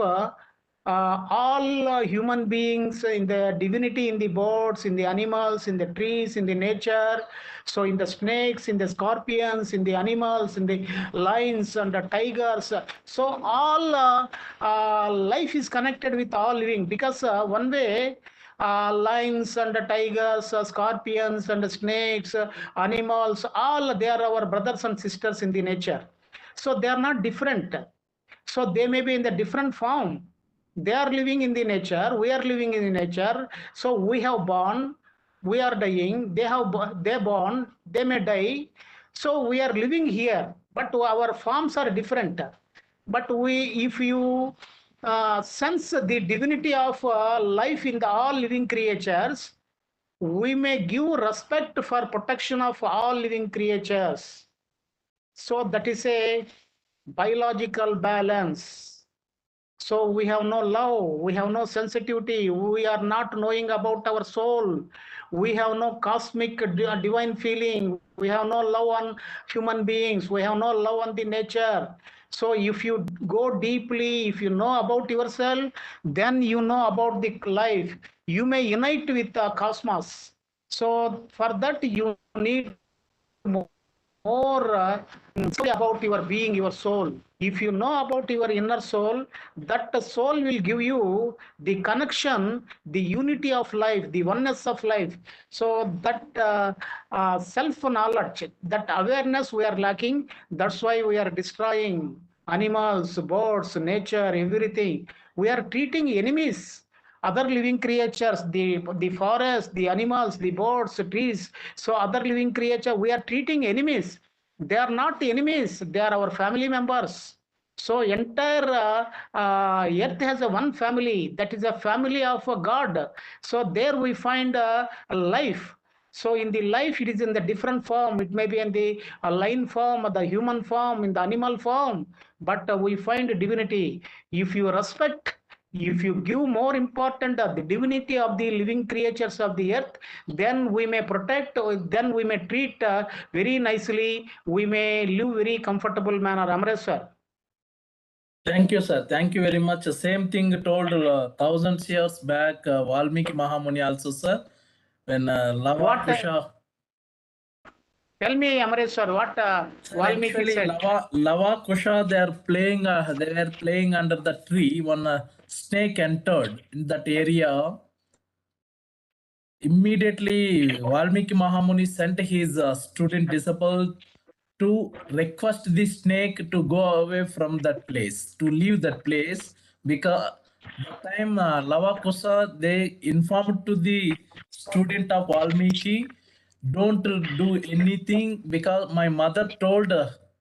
all human beings in the divinity, in the birds, in the animals, in the trees, in the nature. So in the snakes, in the scorpions, in the animals, in the lions and the tigers. So all life is connected with all living, because one way lions and the tigers, scorpions and the snakes, animals, all they are our brothers and sisters in the nature. So they are not different. So they may be in the different form. They are living in the nature, we are living in the nature. So we have born, we are dying, they born, they may die. So we are living here, but our forms are different. But if you sense the divinity of life in the all living creatures, we may give respect for protection of all living creatures. So that is a biological balance. So we have no love, we have no sensitivity, we are not knowing about our soul, we have no cosmic divine feeling, we have no love on human beings, we have no love on the nature. So if you go deeply, if you know about yourself, then you know about the life. You may unite with the cosmos. So for that you need more about your being, your soul. If you know about your inner soul, that soul will give you the connection, the unity of life, the oneness of life. So that self-knowledge, that awareness we are lacking. That's why we are destroying animals, birds, nature, everything. We are treating enemies, other living creatures, the forest, the animals, the birds, trees. So other living creature, we are treating enemies. They are not enemies, they are our family members. So entire earth has a one family, that is a family of a God. So there we find a life. So in the life, it is in the different form. It may be in the lion form, the human form, in the animal form, but we find divinity. If you respect, if you give more important the divinity of the living creatures of the earth, then we may protect, then we may treat very nicely, we may live very comfortable manner. Amresh sir. Thank you, sir. Thank you very much. Same thing told thousands years back, Valmiki Mahamuni also, sir. When Lava What Kusha. Tell me, Amresh sir, what Sir, Valmiki actually, said. Lava Kusha, they are playing. They were playing under the tree. One snake entered in that area. Immediately, Valmiki Mahamuni sent his student disciple to request the snake to go away from that place, to leave that place, because the time Lavakusa, they informed to the student of Valmiki, don't do anything, because my mother told,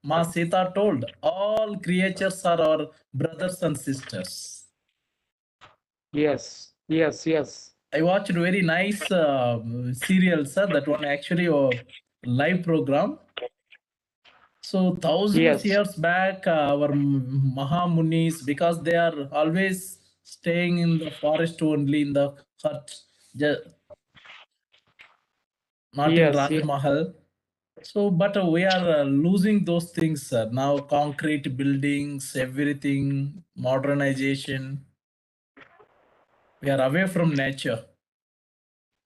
Ma Sita told, all creatures are our brothers and sisters. Yes, yes, yes. I watched very nice serial, sir. That one actually a live program. So thousands Yes, years back, our Mahamunis, because they are always staying in the forest only in the hut, not in yes, Raj yes. Mahal. So, but we are losing those things, sir. Now concrete buildings, everything, modernization. We are away from nature.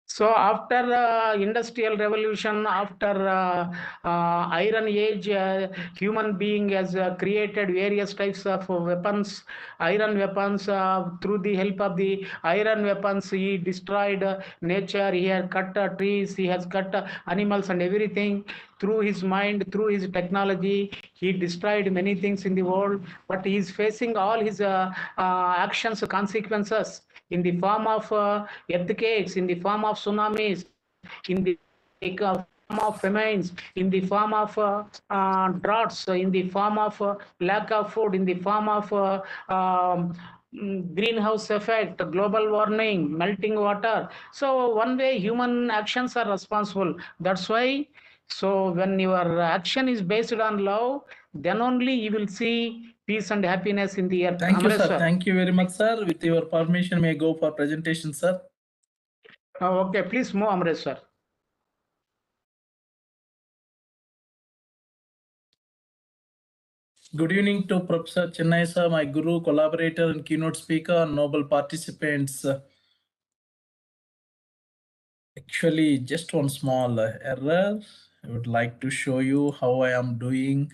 So after industrial revolution, after iron age, human being has created various types of weapons, iron weapons. Through the help of the iron weapons, he destroyed nature. He has cut trees. He has cut animals and everything. Through his mind, through his technology, he destroyed many things in the world. But he is facing all his actions, consequences in the form of earthquakes, in the form of tsunamis, in the form of famines, in the form of droughts, in the form of lack of food, in the form of greenhouse effect, global warming, melting water. So one way human actions are responsible. That's why, so when your action is based on love, then only you will see peace and happiness in the earth. Thank you, Amresh sir. sir. Thank you very much, sir. With your permission, may I go for presentation, sir. Okay, please move, Amresh sir. Good evening to Professor Chennai sir, my guru, collaborator, and keynote speaker, and noble participants. Actually, just one small error. I would like to show you how I am doing.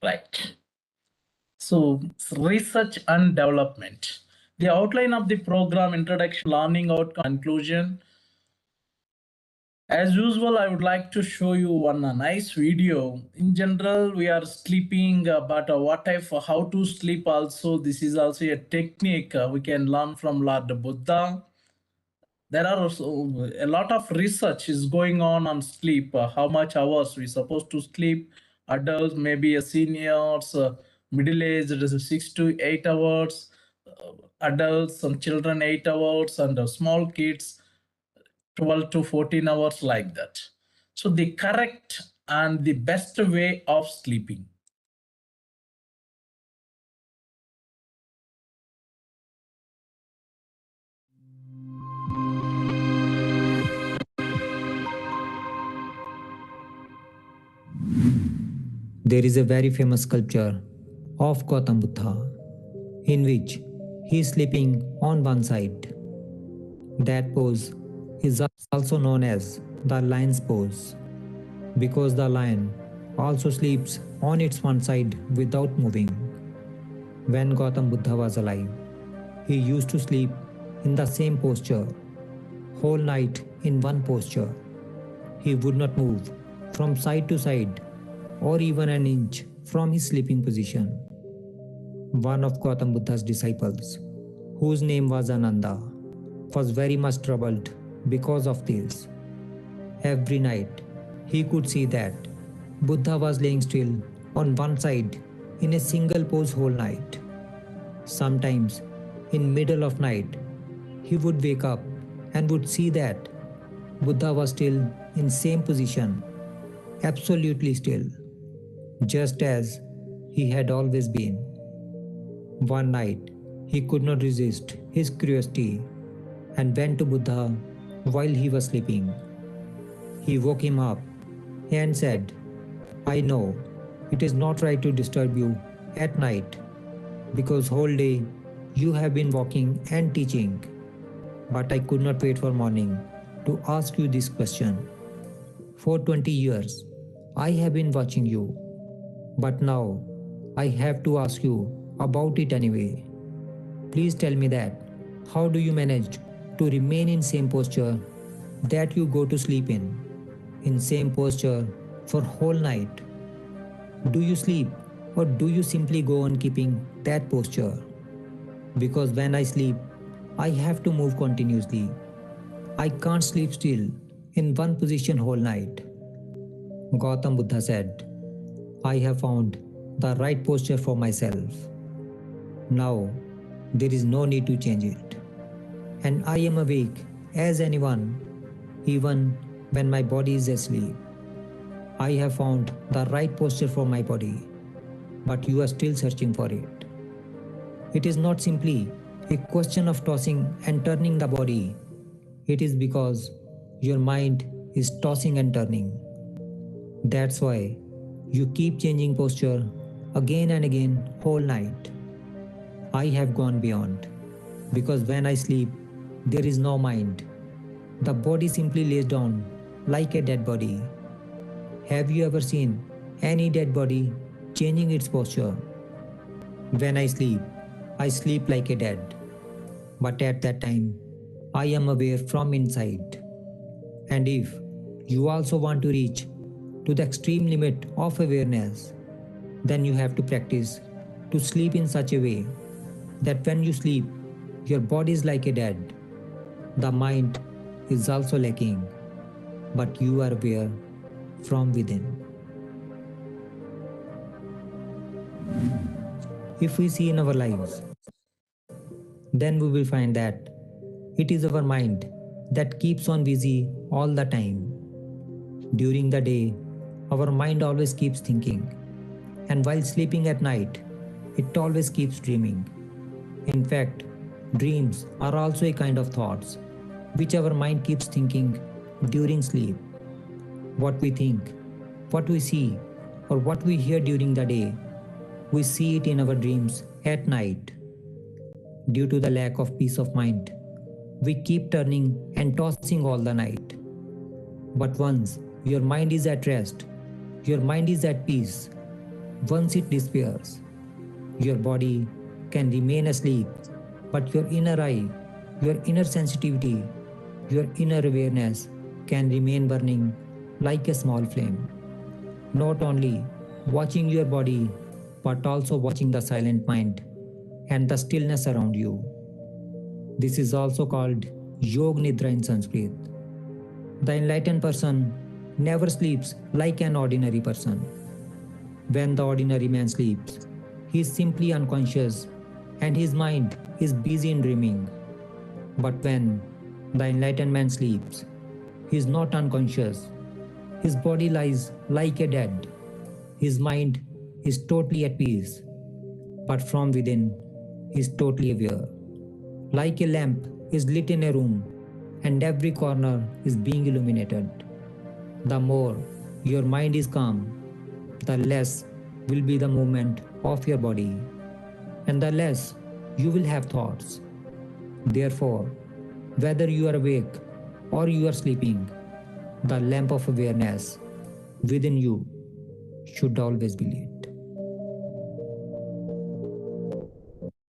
Right. So, research and development. The outline of the program, introduction, learning outcome, conclusion. As usual, I would like to show you one nice video. In general, we are sleeping, but what if how to sleep also? This is also a technique we can learn from Lord Buddha. There are also a lot of research is going on sleep. How much hours we supposed to sleep? Adults, maybe a seniors, middle-aged, 6 to 8 hours. Adults and children 8 hours, and small kids 12 to 14 hours, like that. So the correct and the best way of sleeping. There is a very famous sculpture of Gautam Buddha in which he is sleeping on one side. That pose is also known as the lion's pose because the lion also sleeps on its one side without moving. When Gautam Buddha was alive, he used to sleep in the same posture, whole night in one posture. He would not move from side to side or even an inch from his sleeping position. One of Gautam Buddha's disciples, whose name was Ananda, was very much troubled because of this. Every night, he could see that Buddha was laying still on one side in a single pose whole night. Sometimes, in middle of night, he would wake up and would see that Buddha was still in same position, absolutely still, just as he had always been. One night, he could not resist his curiosity and went to Buddha while he was sleeping. He woke him up and said, "I know it is not right to disturb you at night because whole day you have been walking and teaching, but I could not wait for morning to ask you this question. For 20 years, I have been watching you, but now I have to ask you about it anyway. Please tell me that how do you manage to remain in same posture that you go to sleep in same posture for whole night? Do you sleep or do you simply go on keeping that posture? Because when I sleep, I have to move continuously. I can't sleep still in one position whole night." Gautam Buddha said, "I have found the right posture for myself. Now, there is no need to change it. And I am awake as anyone, even when my body is asleep. I have found the right posture for my body, but you are still searching for it. It is not simply a question of tossing and turning the body. It is because your mind is tossing and turning. That's why you keep changing posture again and again whole night. I have gone beyond, because when I sleep, there is no mind. The body simply lays down like a dead body. Have you ever seen any dead body changing its posture? When I sleep like a dead. But at that time, I am aware from inside. And if you also want to reach to the extreme limit of awareness, then you have to practice to sleep in such a way that when you sleep, your body is like a dead. The mind is also lacking, but you are aware from within." if we see in our lives, then we will find that it is our mind that keeps on busy all the time. During the day, our mind always keeps thinking, and while sleeping at night, it always keeps dreaming. In fact, dreams are also a kind of thoughts which our mind keeps thinking during sleep. What we think, what we see, or what we hear during the day, we see it in our dreams at night. Due to the lack of peace of mind, we keep turning and tossing all the night. But once your mind is at rest, your mind is at peace, once it disappears, your body can remain asleep, but your inner eye, your inner sensitivity, your inner awareness can remain burning like a small flame. Not only watching your body, but also watching the silent mind and the stillness around you. This is also called Yog Nidra in Sanskrit. The enlightened person never sleeps like an ordinary person. When the ordinary man sleeps, he is simply unconscious and his mind is busy in dreaming. But when the enlightened man sleeps, he is not unconscious. His body lies like a dead. His mind is totally at peace. But from within, he is totally aware. Like a lamp is lit in a room and every corner is being illuminated. The more your mind is calm, the less will be the movement of your body, and the less you will have thoughts. Therefore, whether you are awake or you are sleeping, the lamp of awareness within you should always be lit.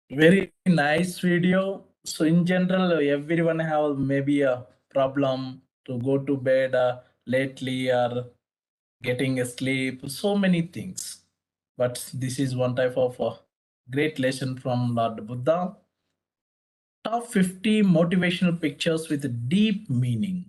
Very nice video. So in general, everyone have maybe a problem to go to bed lately or getting a sleep, so many things. But this is one type of great lesson from Lord Buddha. Top 50 motivational pictures with deep meaning.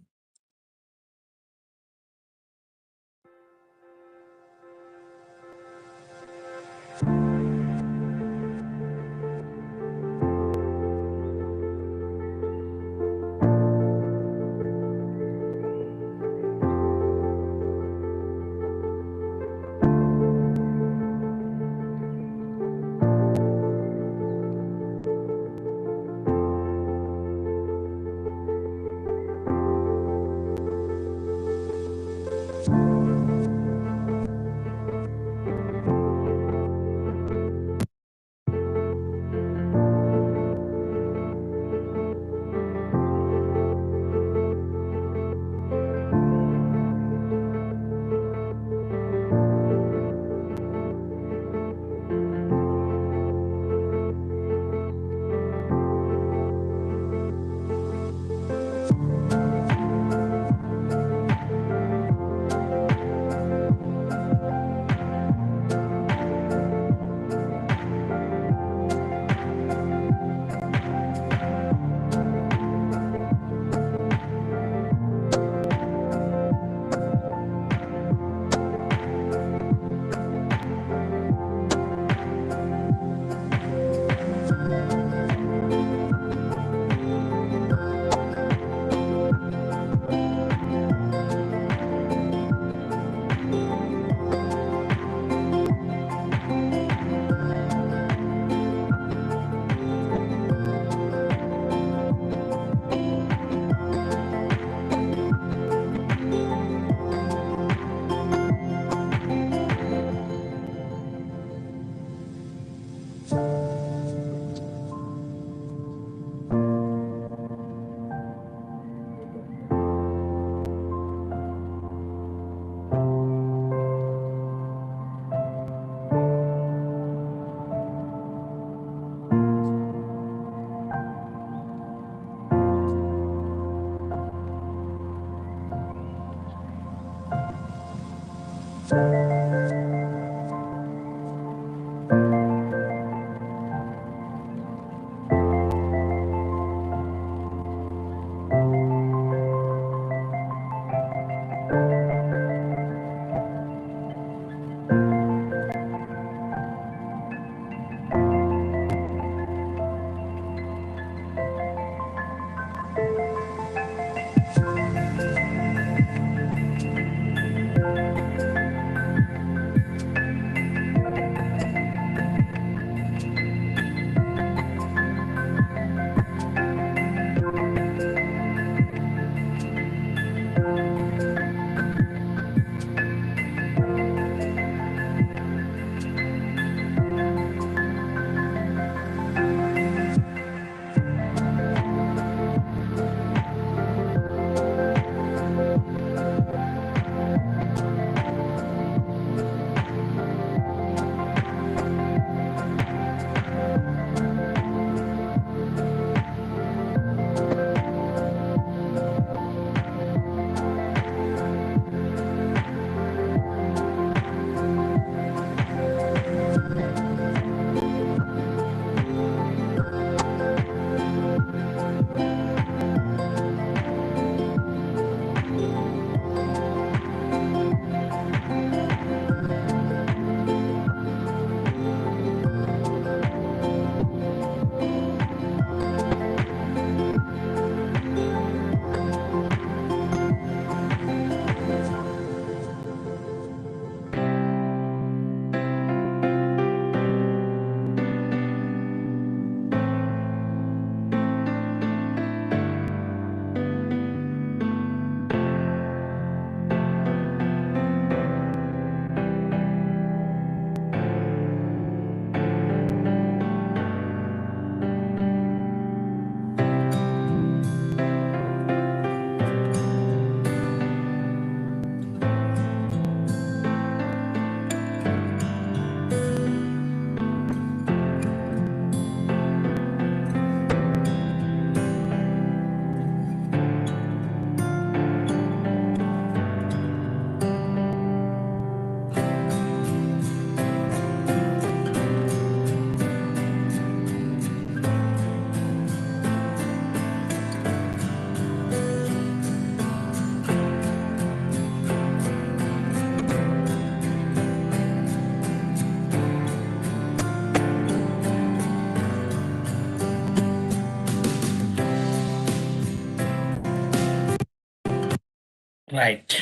Right.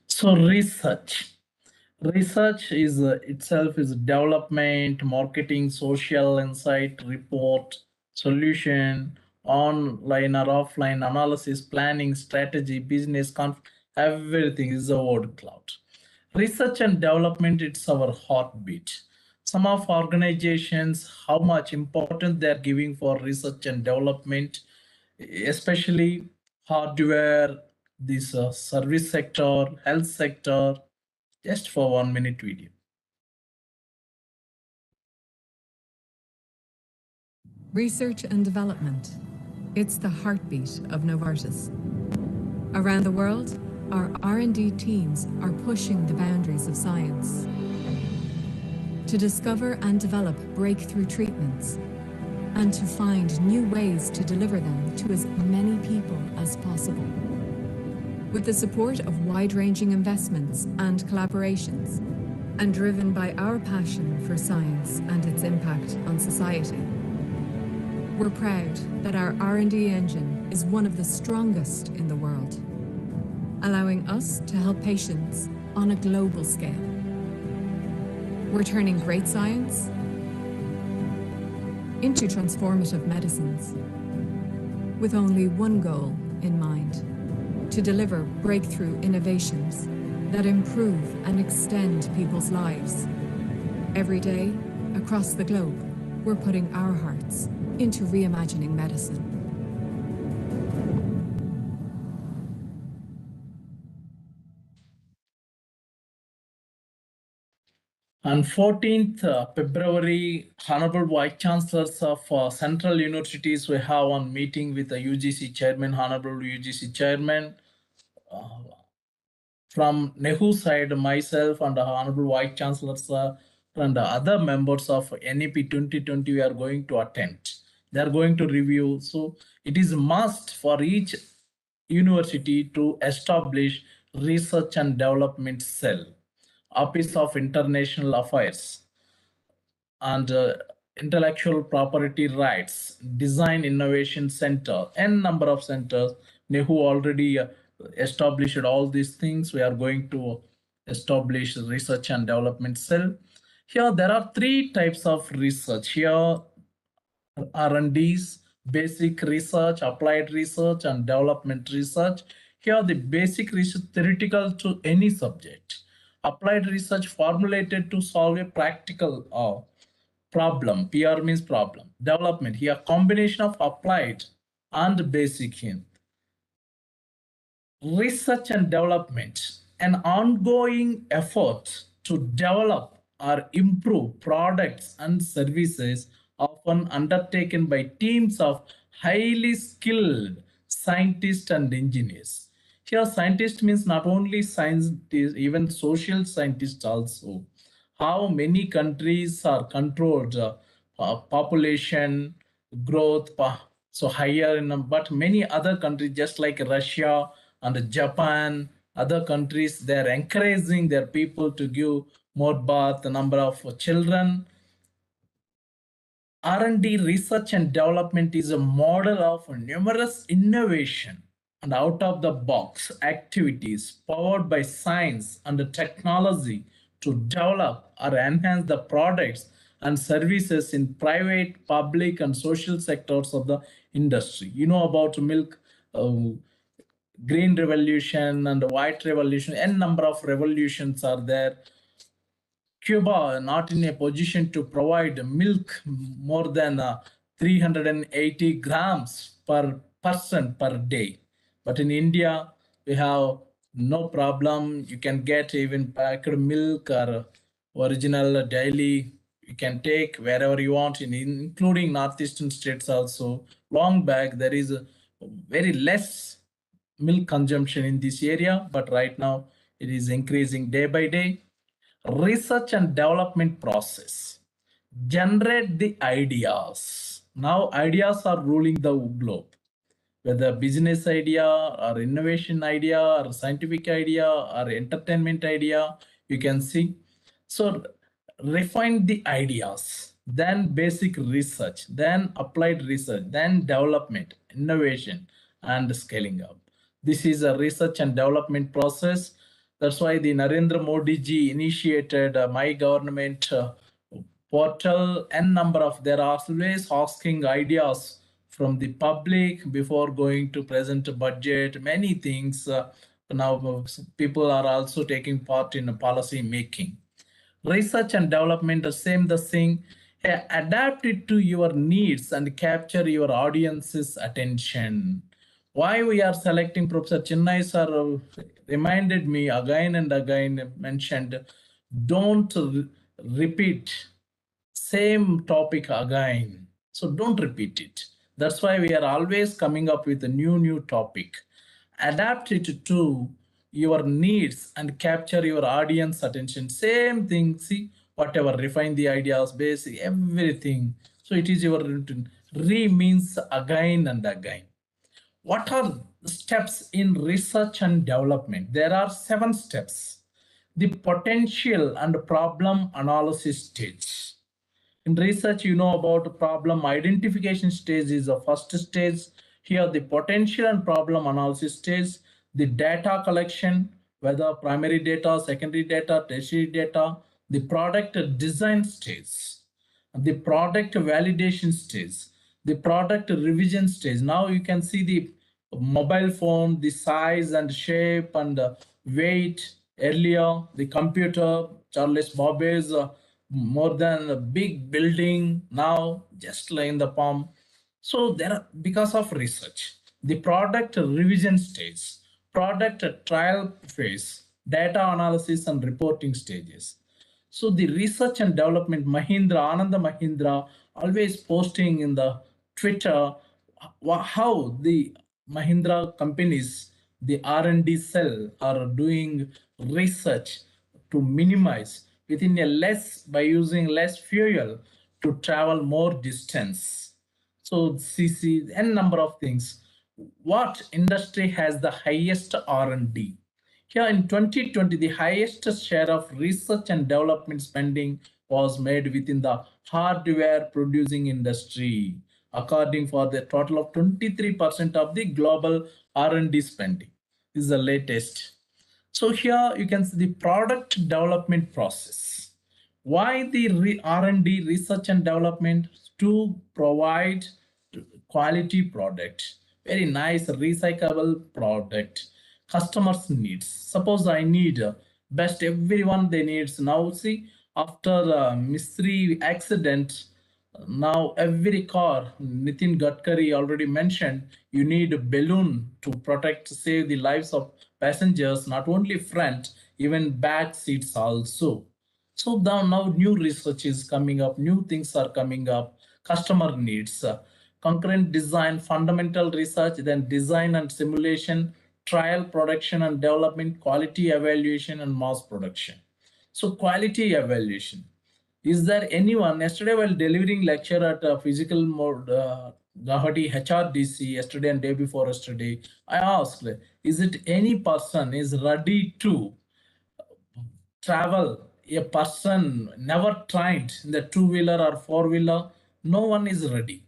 So research is itself is development, marketing, social insight, report, solution, online or offline analysis, planning, strategy, business, everything is a word cloud. Research and development, it's our heartbeat. Some of organizations, how much importance they are giving for research and development, especially hardware, this service sector, health sector. Just for 1 minute video. Research and development. It's the heartbeat of Novartis. Around the world, our R&D teams are pushing the boundaries of science to discover and develop breakthrough treatments and to find new ways to deliver them to as many people as possible. With the support of wide-ranging investments and collaborations, and driven by our passion for science and its impact on society, we're proud that our R&D engine is one of the strongest in the world, allowing us to help patients on a global scale. We're turning great science into transformative medicines, with only one goal in mind: to deliver breakthrough innovations that improve and extend people's lives. Every day, across the globe, we're putting our hearts into reimagining medicine. On 14th February, Honorable Vice Chancellors of Central Universities, we have one meeting with the UGC Chairman, Honorable UGC Chairman. From NEHU side, myself and the Honorable Vice Chancellor sir, and the other members of NEP 2020, we are going to attend. They are going to review. So it is a must for each university to establish research and development cell, Office of International Affairs, and intellectual property rights, design innovation center, and number of centers. NEHU already established all these things. We are going to establish research and development cell. Here there are three types of research. Here R&Ds, basic research, applied research, and development research. Here the basic research theoretical to any subject. Applied research formulated to solve a practical problem. PR means problem. Development, here combination of applied and basic here. Research and development, an ongoing effort to develop or improve products and services often undertaken by teams of highly skilled scientists and engineers. Here scientist means not only scientists, even social scientists also. How many countries are controlled, population growth, so higher in, but many other countries just like Russia and Japan, other countries, they're encouraging their people to give more birth, the number of children. R&D, research and development, is a model of numerous innovation and out-of-the-box activities powered by science and technology to develop or enhance the products and services in private, public, and social sectors of the industry. You know about milk, green revolution and white revolution, n number of revolutions are there. Cuba not in a position to provide milk more than 380 grams per person per day. But in India, we have no problem. You can get even packed milk or original daily. You can take wherever you want, including northeastern states also. Long back, there is a very less milk consumption in this area, but right now it is increasing day by day. Research and development process, generate the ideas. Now ideas are ruling the globe, whether business idea or innovation idea or scientific idea or entertainment idea, you can see. So refine the ideas, then basic research, then applied research, then development, innovation, and scaling up. This is a research and development process. That's why the Narendra Modi ji initiated My Government portal. N number of, they're always asking ideas from the public before going to present a budget, many things. Now people are also taking part in policy making. Research and development, the thing. Adapt it to your needs and capture your audience's attention. Why we are selecting Professor Chennai sir reminded me again and again, mentioned, don't repeat same topic again. So don't repeat it. That's why we are always coming up with a new topic. Adapt it to your needs and capture your audience attention. Same thing, see, whatever, refine the ideas, basic, everything. So it is your routine. Re means again and again. What are the steps in research and development? There are 7 steps. The potential and problem analysis stage. In research, you know about problem identification stage is the first stage. Here, the potential and problem analysis stage, the data collection, whether primary data, secondary data, tertiary data, the product design stage, the product validation stage, the product revision stage. Now you can see the mobile phone, the size and shape and weight. Earlier, the computer, Charles Babbage, more than a big building, now just like in the palm. So there are, because of research, the product revision stage, product trial phase, data analysis and reporting stages. So the research and development, Ananda Mahindra, always posting in the Twitter how the Mahindra companies, the R&D cell, are doing research to minimize within a less, by using less fuel to travel more distance. So CC, n number of things. What industry has the highest R&D? Here in 2020, the highest share of research and development spending was made within the hardware producing industry, according for the total of 23% of the global R&D spending. This is the latest. So here you can see the product development process. Why the R&D, research and development? To provide quality product, very nice recyclable product customers needs. Suppose I need best, everyone they needs. Now see, after mystery accident, now every car, Nitin Gadkari already mentioned, you need a balloon to protect, save the lives of passengers, not only front, even back seats also. So now new research is coming up, new things are coming up, customer needs. Concurrent design, fundamental research, then design and simulation, trial, production and development, quality evaluation and mass production. So quality evaluation. Is there anyone, yesterday while delivering lecture at physical mode, Guwahati HRDC, yesterday and day before yesterday, I asked, is it any person is ready to travel, a person never tried in the 2-wheeler or 4-wheeler? No one is ready.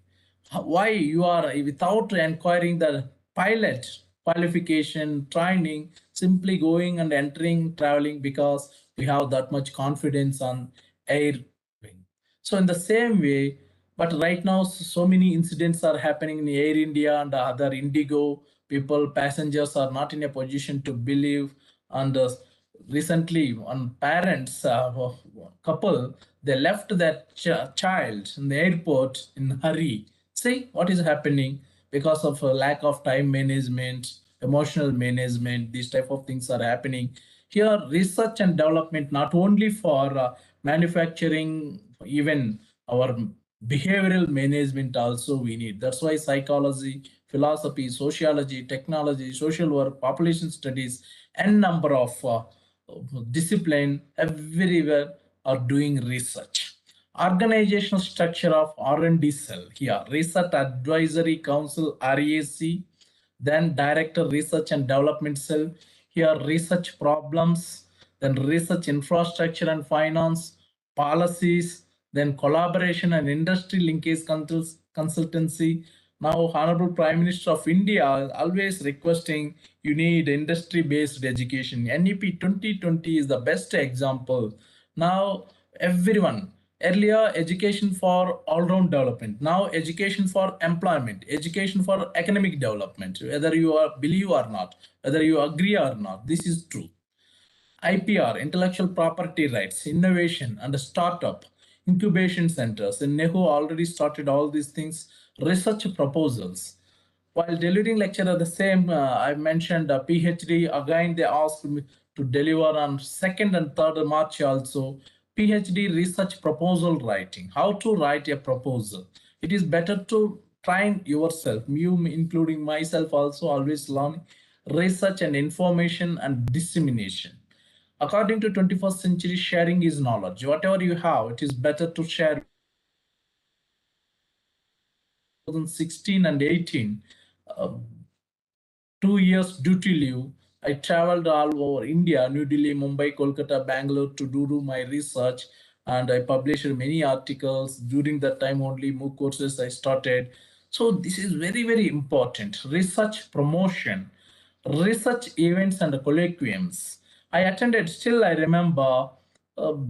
Why you are, without inquiring the pilot qualification, training, simply going and entering, traveling, because we have that much confidence on air wing. So in the same way, but right now so many incidents are happening in Air India and other Indigo. People, passengers are not in a position to believe. And recently, on parents, couple, they left that child in the airport in hurry. See what is happening because of a lack of time management, emotional management. These type of things are happening. Here, research and development, not only for manufacturing, even our behavioral management also we need. That's why psychology, philosophy, sociology, technology, social work, population studies, and number of discipline everywhere are doing research. Organizational structure of R&D cell here, Research Advisory Council, RAC, then Director Research and Development Cell, here research problems, then research infrastructure and finance, policies, then collaboration and industry linkage consultancy, Now, Honorable Prime Minister of India is always requesting you need industry-based education. NEP 2020 is the best example. Now, everyone, earlier education for all-round development, now education for employment, education for economic development, whether you are believe or not, whether you agree or not, this is true. IPR, intellectual property rights, innovation and startup, incubation centers. And NEHU already started all these things, research proposals. While delivering lecture at the same, I mentioned PhD, again they asked me to deliver on 2nd and 3rd March also, PhD research proposal writing, how to write a proposal. It is better to train yourself, you including myself also always learning research and information and dissemination. According to 21st century, sharing is knowledge. Whatever you have, it is better to share. 2016 and 18, 2 years duty leave. I traveled all over India, New Delhi, Mumbai, Kolkata, Bangalore to do my research, and I published many articles. During that time only MOOC courses I started. So this is very, very important. Research promotion, research events and colloquiums. I attended, still I remember,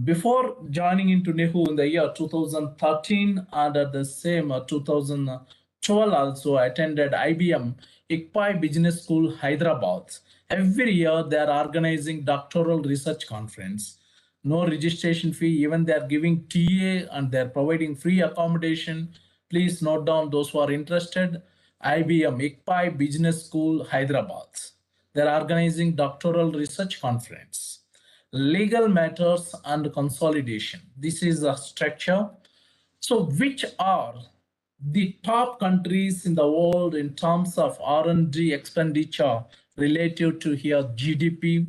before joining into NEHU in the year 2013 and at the same 2012 also I attended IBM ICPAI Business School Hyderabad. Every year they are organizing doctoral research conference. No registration fee, even they are giving TA and they are providing free accommodation. Please note down those who are interested. IBM ICPAI Business School Hyderabad. They are organizing doctoral research conference. Legal matters and consolidation. This is a structure. So which are the top countries in the world in terms of R&D expenditure relative to here GDP?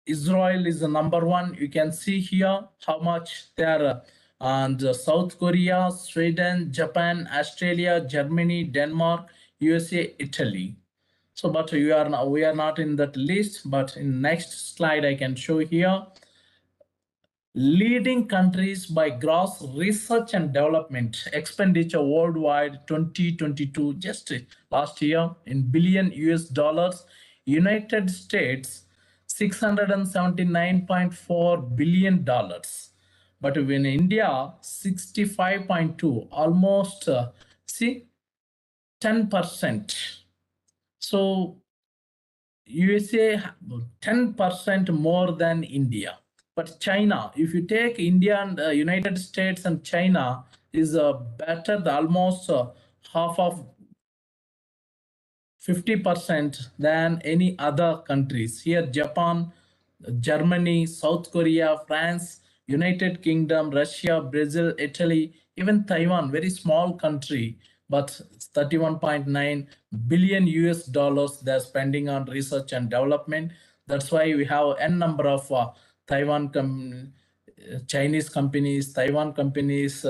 Israel is the number one. You can see here how much they are, and South Korea, Sweden, Japan, Australia, Germany, Denmark, USA, Italy. So, but we are not in that list. But in next slide, I can show here leading countries by gross research and development expenditure worldwide 2022, just last year in billion US dollars. United States $679.4 billion, but in India 65.2, almost see 10%. So USA 10% more than India. But China, if you take India and United States and China, is better, almost half of 50% than any other countries. Here, Japan, Germany, South Korea, France, United Kingdom, Russia, Brazil, Italy, even Taiwan, very small country, but 31.9 billion US dollars they're spending on research and development. That's why we have n number of Chinese companies, Taiwan companies.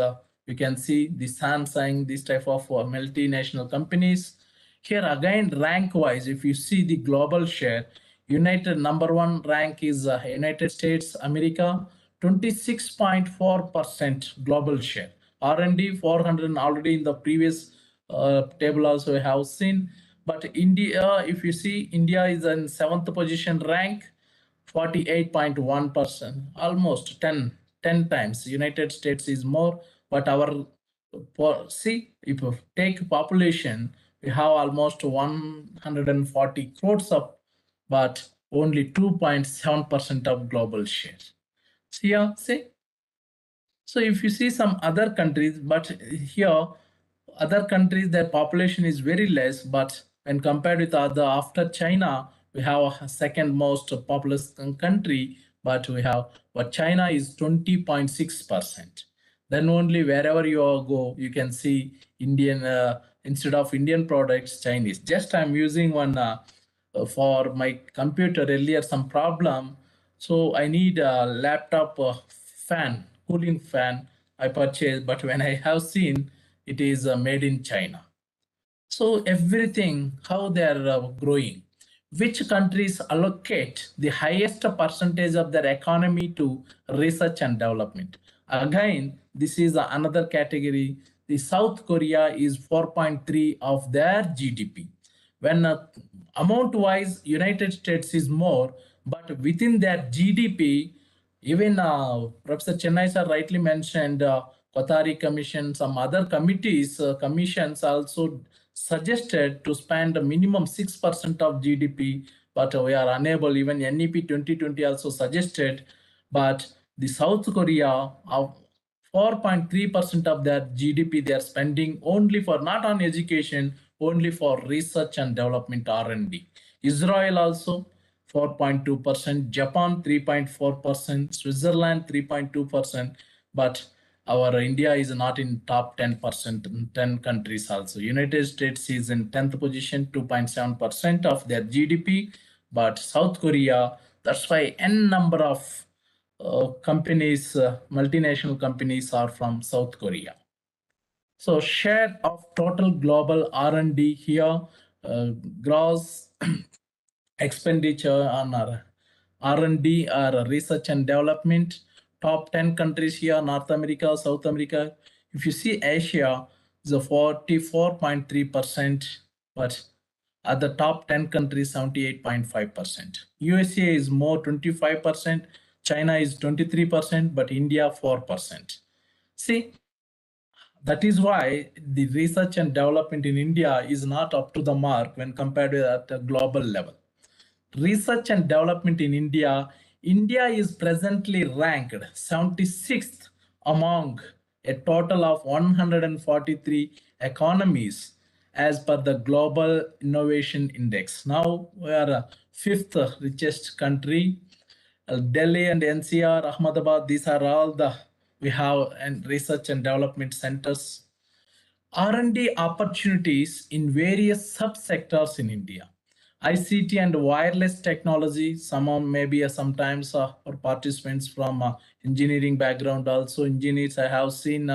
You can see the Samsung, this type of multinational companies. Here again, rank wise, if you see the global share, United number one rank is United States, America, 26.4% global share. R&D 400 already in the previous table also we have seen. But India, if you see, India is in 7th position rank, 48.1%, almost 10 times. United States is more, but our, see, if you take population, we have almost 140 crores of, but only 2.7% of global share. See here, see. So if you see some other countries, but here, other countries, their population is very less, but when compared with other, after China, we have a second most populous country, but China is 20.6%. Then only wherever you go, you can see Indian, instead of Indian products, Chinese. Just I'm using one for my computer earlier, some problem. So I need a laptop fan, cooling fan I purchased, but when I have seen, it is made in China. So everything, how they are growing. Which countries allocate the highest percentage of their economy to research and development? Again, this is another category. the South Korea is 4.3 of their GDP. When amount-wise, United States is more, but within their GDP, even Professor Chennai sir rightly mentioned Qatari Commission, some other committees, commissions also suggested to spend a minimum 6% of GDP, but we are unable. Even NEP 2020 also suggested, but the South Korea of 4.3% of their GDP they are spending only for, not on education, only for research and development R&D. Israel also 4.2%, Japan 3.4%, Switzerland 3.2%, but our India is not in top 10%, 10 countries also. United States is in 10th position, 2.7% of their GDP, but South Korea, that's why n number of companies, multinational companies are from South Korea. So share of total global R&D here, gross expenditure on R&D or research and development. Top 10 countries here, North America, South America. If you see Asia, is a 44.3%, but at the top 10 countries, 78.5%. USA is more, 25%. China is 23%, but India 4%. See, that is why the research and development in India is not up to the mark when compared with at a global level. Research and development in India, India is presently ranked 76th among a total of 143 economies as per the Global Innovation Index. Now we are a fifth richest country. Delhi and NCR, Ahmedabad, these are all the we have and research and development centers. R&D opportunities in various subsectors in India. ICT and wireless technology, some maybe sometimes or participants from engineering background, also engineers. I have seen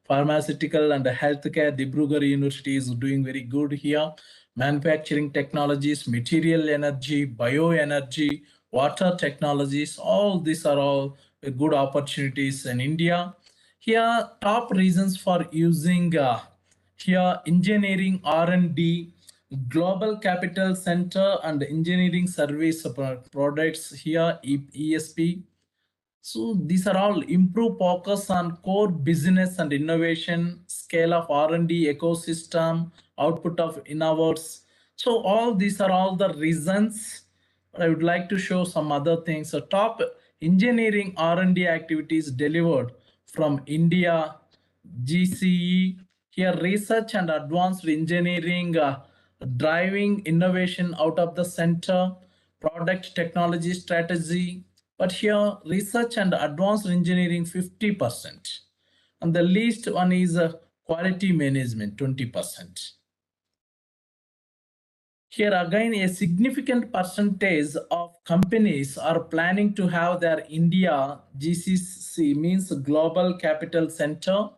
pharmaceutical and healthcare. Dibrugarh University is doing very good here. Manufacturing technologies, material energy, bioenergy, water technologies, all these are all good opportunities in India. Here, top reasons for using here engineering R&D, Global Capital Center and Engineering Service Products here, ESP. So these are all improve focus on core business and innovation, scale of R&D ecosystem, output of innovators. So all these are all the reasons. I would like to show some other things. So top engineering R&D activities delivered from India, GCE, here research and advanced engineering driving innovation out of the center, product technology strategy, but here research and advanced engineering 50%. And the least one is quality management 20%. Here again, a significant percentage of companies are planning to have their India GCC, means Global Capital Center,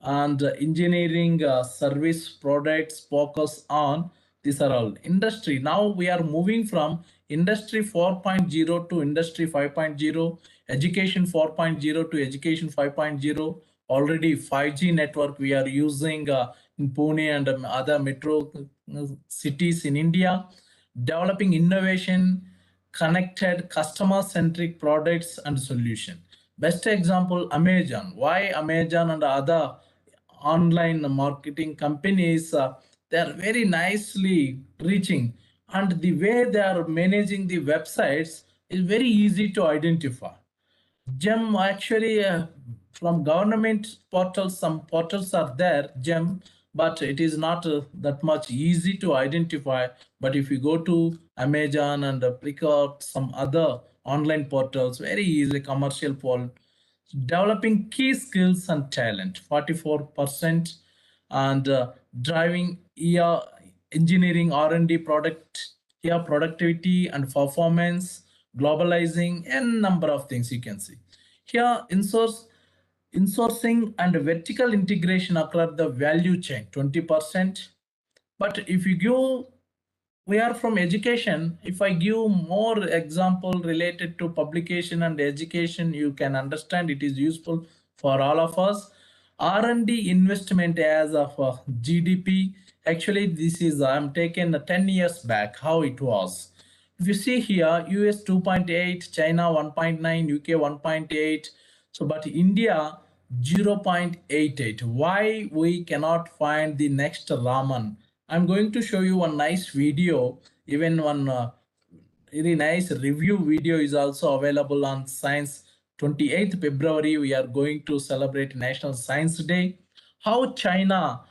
and engineering service products focus on. These are all industry. Now we are moving from industry 4.0 to industry 5.0, education 4.0 to education 5.0. Already 5G network we are using in Pune and other metro cities in India. Developing innovation, connected customer-centric products and solution. Best example, Amazon. Why Amazon and other online marketing companies, they are very nicely reaching, and the way they are managing the websites is very easy to identify. GEM actually from government portals, some portals are there, GEM, but it is not that much easy to identify. But if you go to Amazon and pick out some other online portals, very easily commercial portal. Developing key skills and talent 44%, and driving engineering R&D product here, productivity and performance, globalizing, and number of things you can see here. Insourcing and vertical integration across the value chain 20%. But if you give, we are from education, if I give more example related to publication and education, you can understand it is useful for all of us. R&D investment as of GDP. Actually, this is I'm taking 10 years back how it was. If you see here, US 2.8, China 1.9, UK 1.8. So, but India 0.88. Why we cannot find the next Raman? I'm going to show you one nice video, even one very nice review video is also available on Science. 28th February, we are going to celebrate National Science Day. How China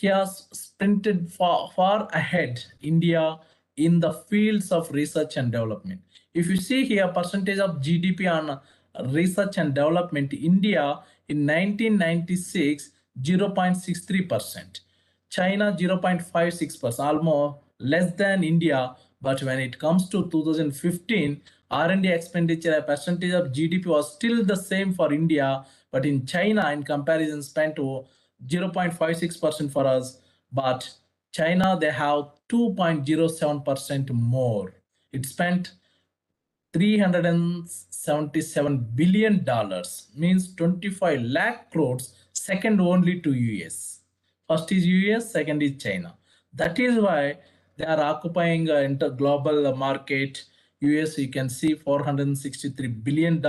has sprinted far ahead India in the fields of research and development. If you see here, percentage of GDP on research and development, India in 1996, 0.63%. China 0.56%, almost less than India. But when it comes to 2015, R&D expenditure a percentage of GDP was still the same for India, but in China, in comparison, spent to 0.56% for us. But China, they have 2.07% more. It spent $377 billion, means 25 lakh crores, second only to US. First is US, second is China. That is why they are occupying inter global market. US, you can see $463 billion,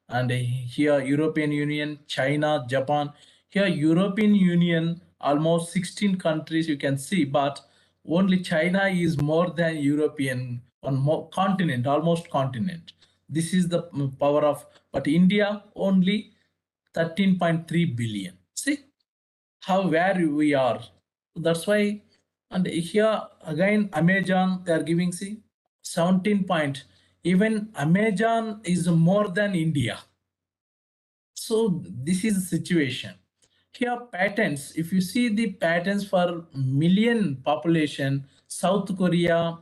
and here European Union, China, Japan. Here European Union, almost 16 countries you can see, but only China is more than European on more continent, almost continent. This is the power of, but India only 13.3 billion. See how where we are. That's why, and here again Amazon they are giving, see 17 point. Even Amazon is more than India. So this is the situation. Here patents, if you see the patents for million population, South Korea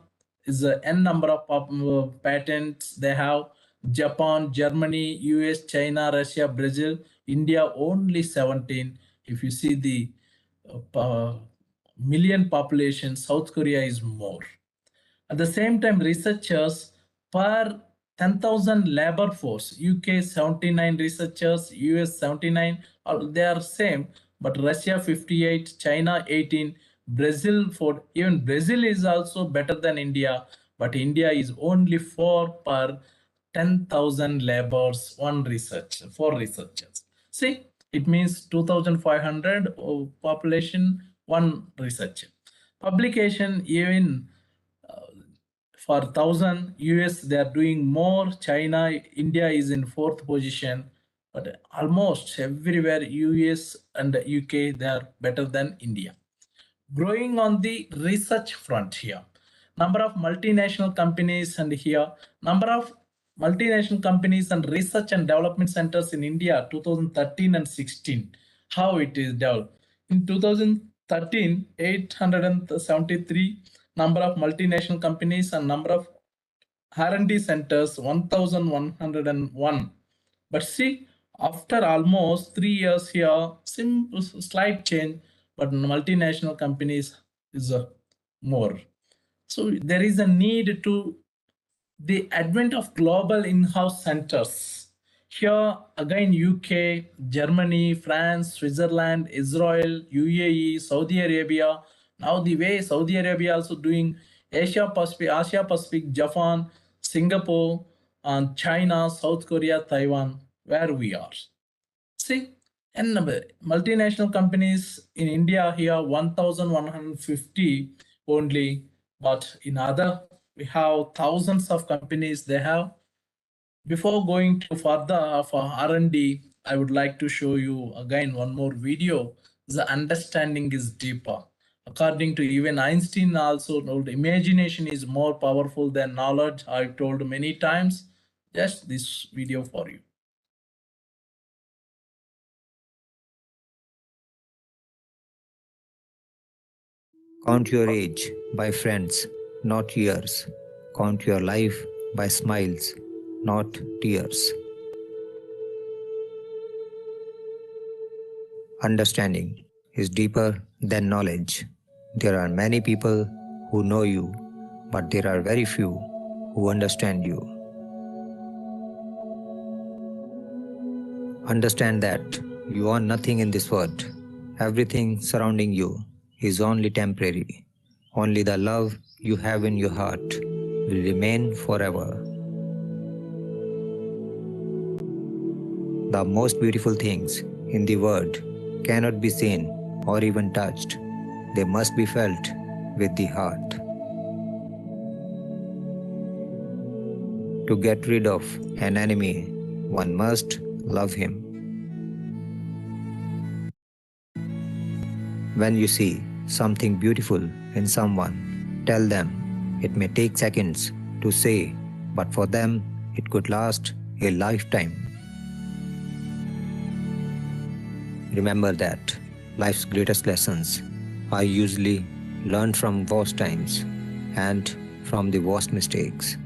is a n number of patents they have. Japan, Germany, US, China, Russia, Brazil, India only 17. If you see the million population, South Korea is more. At the same time, researchers per 10,000 labor force, UK 79 researchers, US 79, they are same, but Russia 58, China 18, Brazil 4, even Brazil is also better than India, but India is only 4 per 10,000 laborers, one researcher, 4 researchers. See, it means 2,500 population, one researcher. Publication, even for 1,000, US they are doing more. China, India is in 4th position, but almost everywhere US and UK they are better than India. Growing on the research front here, number of multinational companies, and here number of multinational companies and research and development centers in India 2013 and 16, how it is developed. In 2013, 873 number of multinational companies and number of R&D centers 1101. But see, after almost 3 years here, slight change, but multinational companies is more. So there is a need to the advent of global in-house centers. Here again UK, Germany, France, Switzerland, Israel, UAE, Saudi Arabia. Now the way Saudi Arabia also doing Asia Pacific, Japan, Singapore, and China, South Korea, Taiwan, where we are. See, and multinational companies in India here 1,150 only, but in other we have thousands of companies they have. Before going to further for R&D, I would like to show you again one more video. The understanding is deeper. According to even Einstein also told, imagination is more powerful than knowledge. I've told many times. Just this video for you. Count your age by friends, not years. Count your life by smiles, not tears. Understanding is deeper than knowledge. There are many people who know you, but there are very few who understand you. Understand that You are nothing in this world. Everything surrounding you is only temporary. Only the love you have in your heart will remain forever. The most beautiful things in the world cannot be seen or even touched. They must be felt with the heart. To get rid of an enemy, one must love him. When you see something beautiful in someone, tell them. It may take seconds to say, but for them, it could last a lifetime. Remember that life's greatest lessons are usually learned from worst times and from the worst mistakes.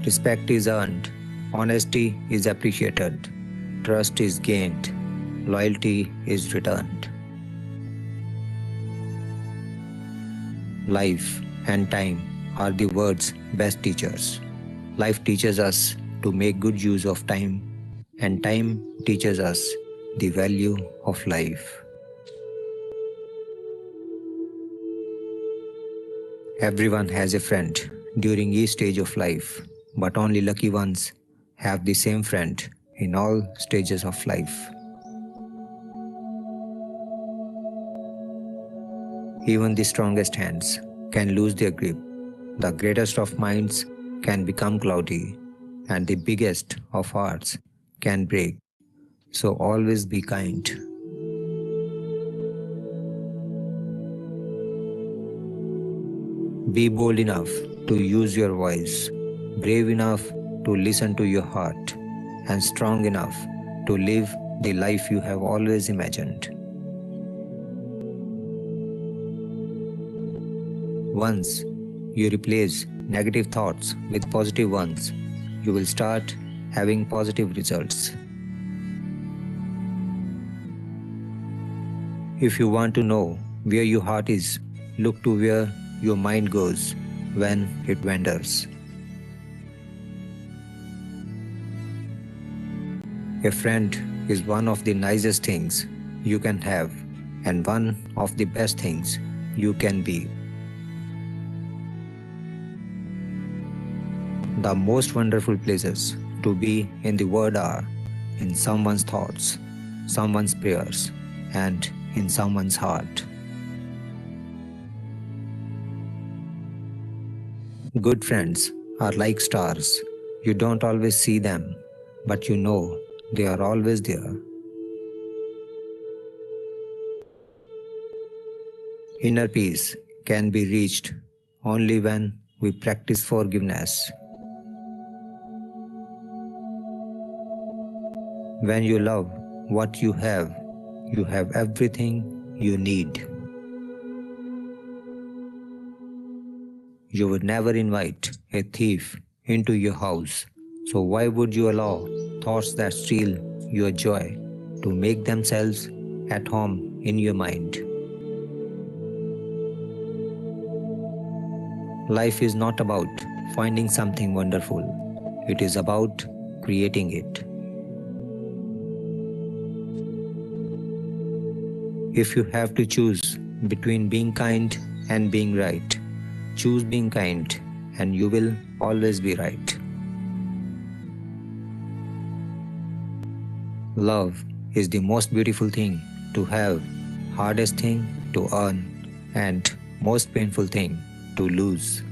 Respect is earned, honesty is appreciated, trust is gained, loyalty is returned. Life and time are the world's best teachers. Life teaches us to make good use of time, and time teaches us the value of life. Everyone has a friend during each stage of life, but only lucky ones have the same friend in all stages of life. Even the strongest hands can lose their grip. The greatest of minds can become cloudy, and the biggest of hearts can break. So always be kind. Be bold enough to use your voice, brave enough to listen to your heart, and strong enough to live the life you have always imagined. Once you replace negative thoughts with positive ones, you will start having positive results. If you want to know where your heart is, look to where your mind goes when it wanders. A friend is one of the nicest things you can have and one of the best things you can be. The most wonderful places to be in the world are in someone's thoughts, someone's prayers, and in someone's heart. Good friends are like stars. You don't always see them, but you know they are always there. Inner peace can be reached only when we practice forgiveness. When you love what you have everything you need. You would never invite a thief into your house, so why would you allow thoughts that steal your joy to make themselves at home in your mind? Life is not about finding something wonderful. It is about creating it. If you have to choose between being kind and being right, choose being kind and you will always be right. Love is the most beautiful thing to have, hardest thing to earn, and most painful thing to lose.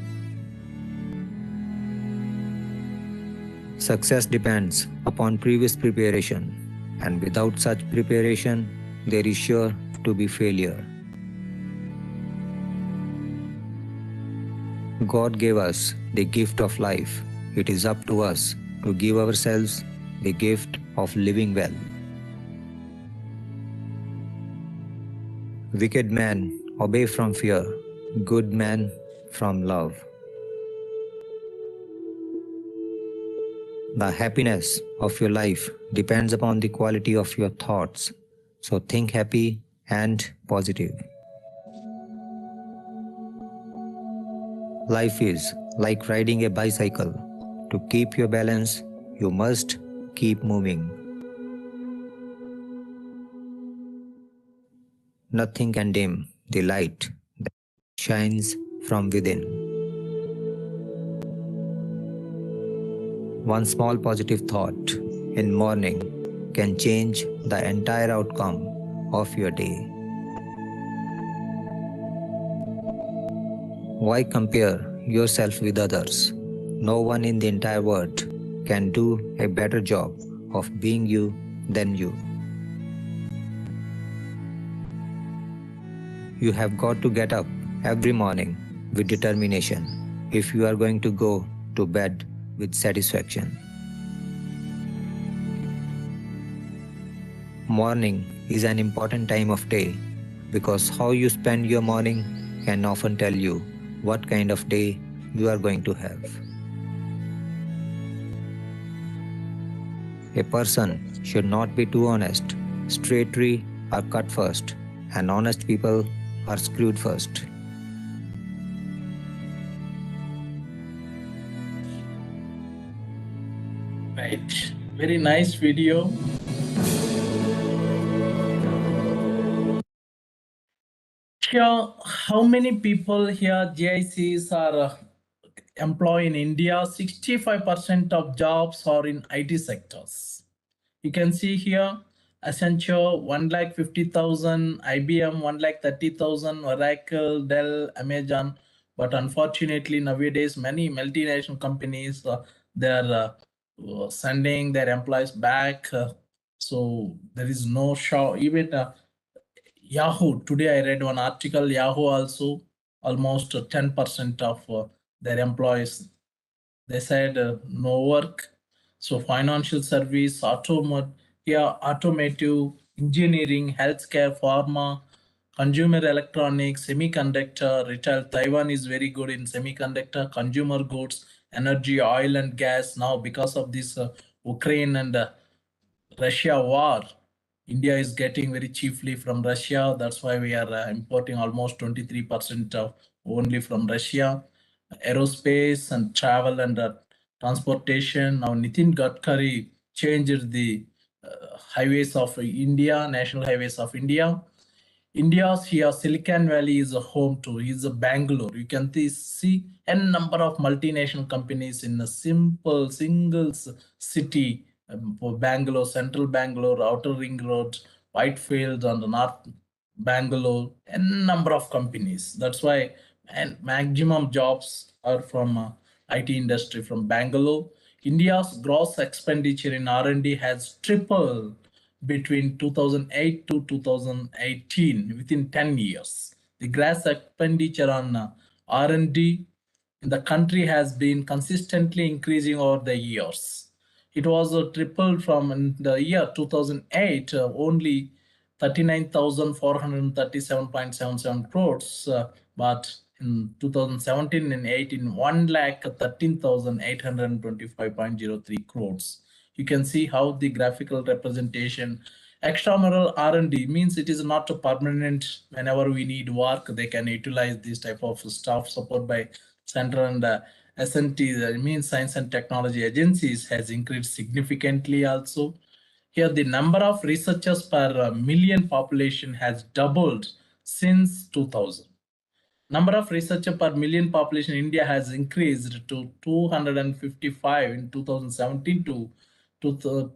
Success depends upon previous preparation, and without such preparation, there is sure to be failure. God gave us the gift of life. It is up to us to give ourselves the gift of living well. Wicked men obey from fear, good men from love. The happiness of your life depends upon the quality of your thoughts. So think happy and positive. Life is like riding a bicycle. To keep your balance, you must keep moving. Nothing can dim the light that shines from within. One small positive thought in morning can change the entire outcome of your day. Why compare yourself with others? No one in the entire world can do a better job of being you than you. You have got to get up every morning with determination if you are going to go to bed with satisfaction. Morning is an important time of day because how you spend your morning can often tell you what kind of day you are going to have. A person should not be too honest. Straight tree are cut first, and honest people are screwed first. Right. Very nice video. Here, how many people here GICs are employed in India? 65% of jobs are in IT sectors. You can see here, Accenture 1,50,000, IBM 1,30,000, Oracle, Dell, Amazon. But unfortunately, nowadays, many multinational companies, they're sending their employees back. So there is no show. Even Yahoo, today I read one article, Yahoo also almost 10% of their employees, they said no work. So financial service, automotive, engineering, healthcare, pharma, consumer electronics, semiconductor, retail. Taiwan is very good in semiconductor, consumer goods, energy, oil and gas. Now because of this Ukraine and Russia war, India is getting very cheaply from Russia. That's why we are importing almost 23% of only from Russia. Aerospace and travel and transportation. Now Nitin Gadkari changed the highways of India, national highways of India. India's here Silicon Valley is a home to, is a Bangalore. You can see n number of multinational companies in a simple single city. For Bangalore, central Bangalore, outer ring road, Whitefield on the north Bangalore, n number of companies. That's why and maximum jobs are from IT industry from Bangalore. India's gross expenditure in R&D has tripled between 2008 to 2018 within 10 years. The gross expenditure on R&D in the country has been consistently increasing over the years. It was tripled from in the year 2008 only 39,437.77 crores, but in 2017 and 18 1,13,825.03 crores. You can see how the graphical representation extramural R&D means it is not a permanent. Whenever we need work, they can utilize this type of staff support by center and SNT, that means science and technology agencies, has increased significantly also. Here the number of researchers per million population has doubled since 2000. Number of researchers per million population in India has increased to 255 in 2017 to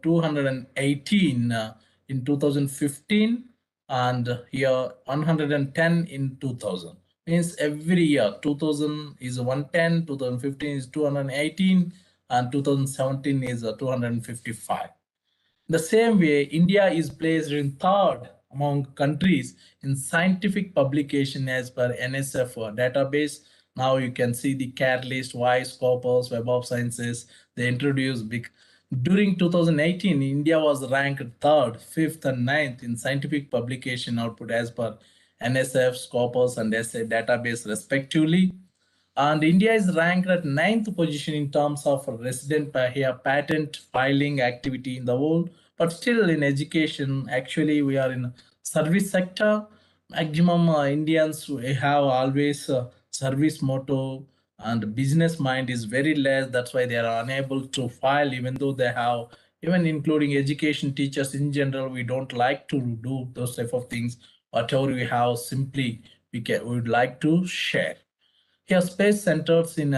218 in 2015, and here 110 in 2000. Means every year 2000 is 110, 2015 is 218, and 2017 is 255. The same way, India is placed in third among countries in scientific publication as per NSF database. Now you can see the CARE list, WISE, Scopus, Web of Sciences. They introduced big. During 2018, India was ranked third, fifth, and ninth in scientific publication output as per NSF, Scopus, and SA database respectively. And India is ranked at ninth position in terms of resident patent filing activity in the world. But still in education, actually we are in service sector. Maximum Indians have always service motto, and business mind is very less. That's why they are unable to file, even though they have, even including education teachers in general, we don't like to do those type of things. whatever we have, simply we would like to share. Here, space centers in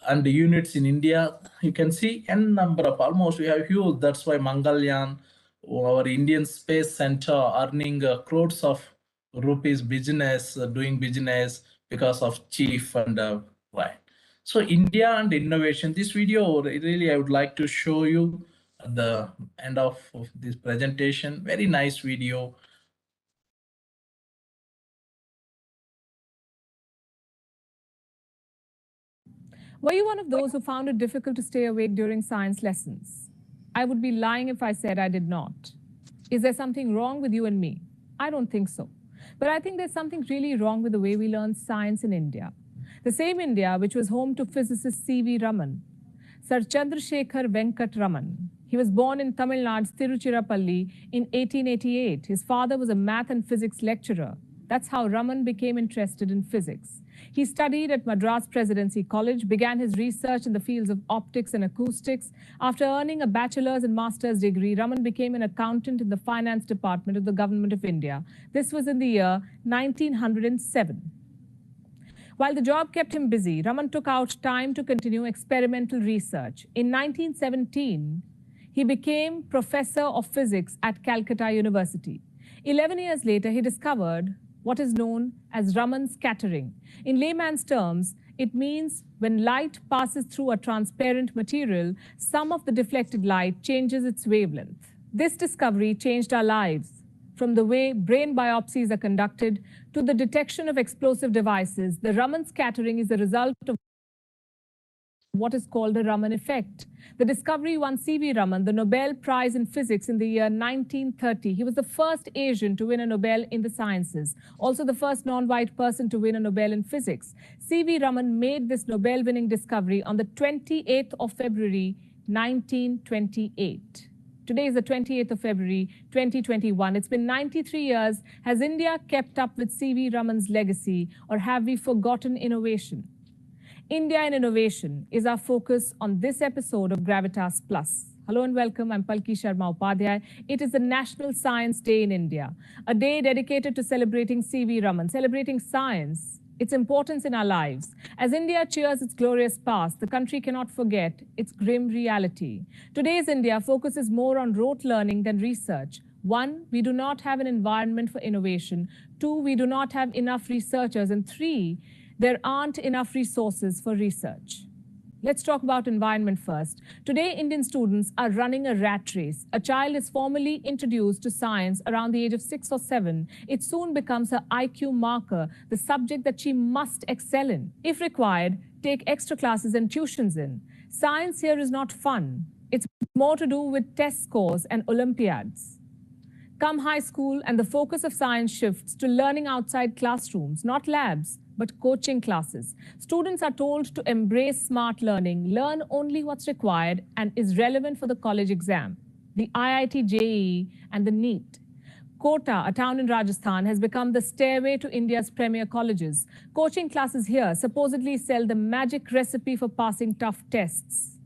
and units in India, you can see n number of, almost we have huge. That's why Mangalyaan, our Indian Space Center, earning crores of rupees business, doing business because of chief and why. So India and innovation. This video really I would like to show you at the end of this presentation. Very nice video. Were you one of those who found it difficult to stay awake during science lessons? I would be lying if I said I did not. Is there something wrong with you and me? I don't think so. But I think there's something really wrong with the way we learn science in India. The same India which was home to physicist C.V. Raman. Sir Chandrasekhar Venkat Raman. He was born in Tamil Nadu's Tiruchirappalli in 1888. His father was a math and physics lecturer. That's how Raman became interested in physics. He studied at Madras Presidency College, began his research in the fields of optics and acoustics. After earning a bachelor's and master's degree, Raman became an accountant in the finance department of the Government of India. This was in the year 1907. While the job kept him busy, Raman took out time to continue experimental research. In 1917, he became professor of physics at Calcutta University. 11 years later, he discovered what is known as Raman scattering. In layman's terms, it means when light passes through a transparent material, some of the deflected light changes its wavelength. This discovery changed our lives. From the way brain biopsies are conducted to the detection of explosive devices, the Raman scattering is the result of what is called the Raman effect. The discovery won C.V. Raman the Nobel Prize in Physics in the year 1930. He was the first Asian to win a Nobel in the sciences, also the first non-white person to win a Nobel in physics. C.V. Raman made this Nobel-winning discovery on the 28th of February, 1928. Today is the 28th of February, 2021. It's been 93 years. Has India kept up with C.V. Raman's legacy, or have we forgotten innovation? India and innovation is our focus on this episode of Gravitas Plus. Hello and welcome. I'm Palki Sharma Upadhyay. It is the National Science Day in India, a day dedicated to celebrating C.V. Raman, celebrating science, its importance in our lives. As India cheers its glorious past, the country cannot forget its grim reality. Today's India focuses more on rote learning than research. 1, we do not have an environment for innovation. 2, we do not have enough researchers. And 3, there aren't enough resources for research. Let's talk about environment first. Today, Indian students are running a rat race. A child is formally introduced to science around the age of 6 or 7. It soon becomes her IQ marker, the subject that she must excel in. If required, take extra classes and tuitions in. Science here is not fun. It's more to do with test scores and Olympiads. Come high school, and the focus of science shifts to learning outside classrooms, not labs, but coaching classes. Students are told to embrace smart learning, learn only what's required and is relevant for the college exam, the IIT JEE and the NEET. Kota, a town in Rajasthan, has become the stairway to India's premier colleges. Coaching classes here supposedly sell the magic recipe for passing tough tests.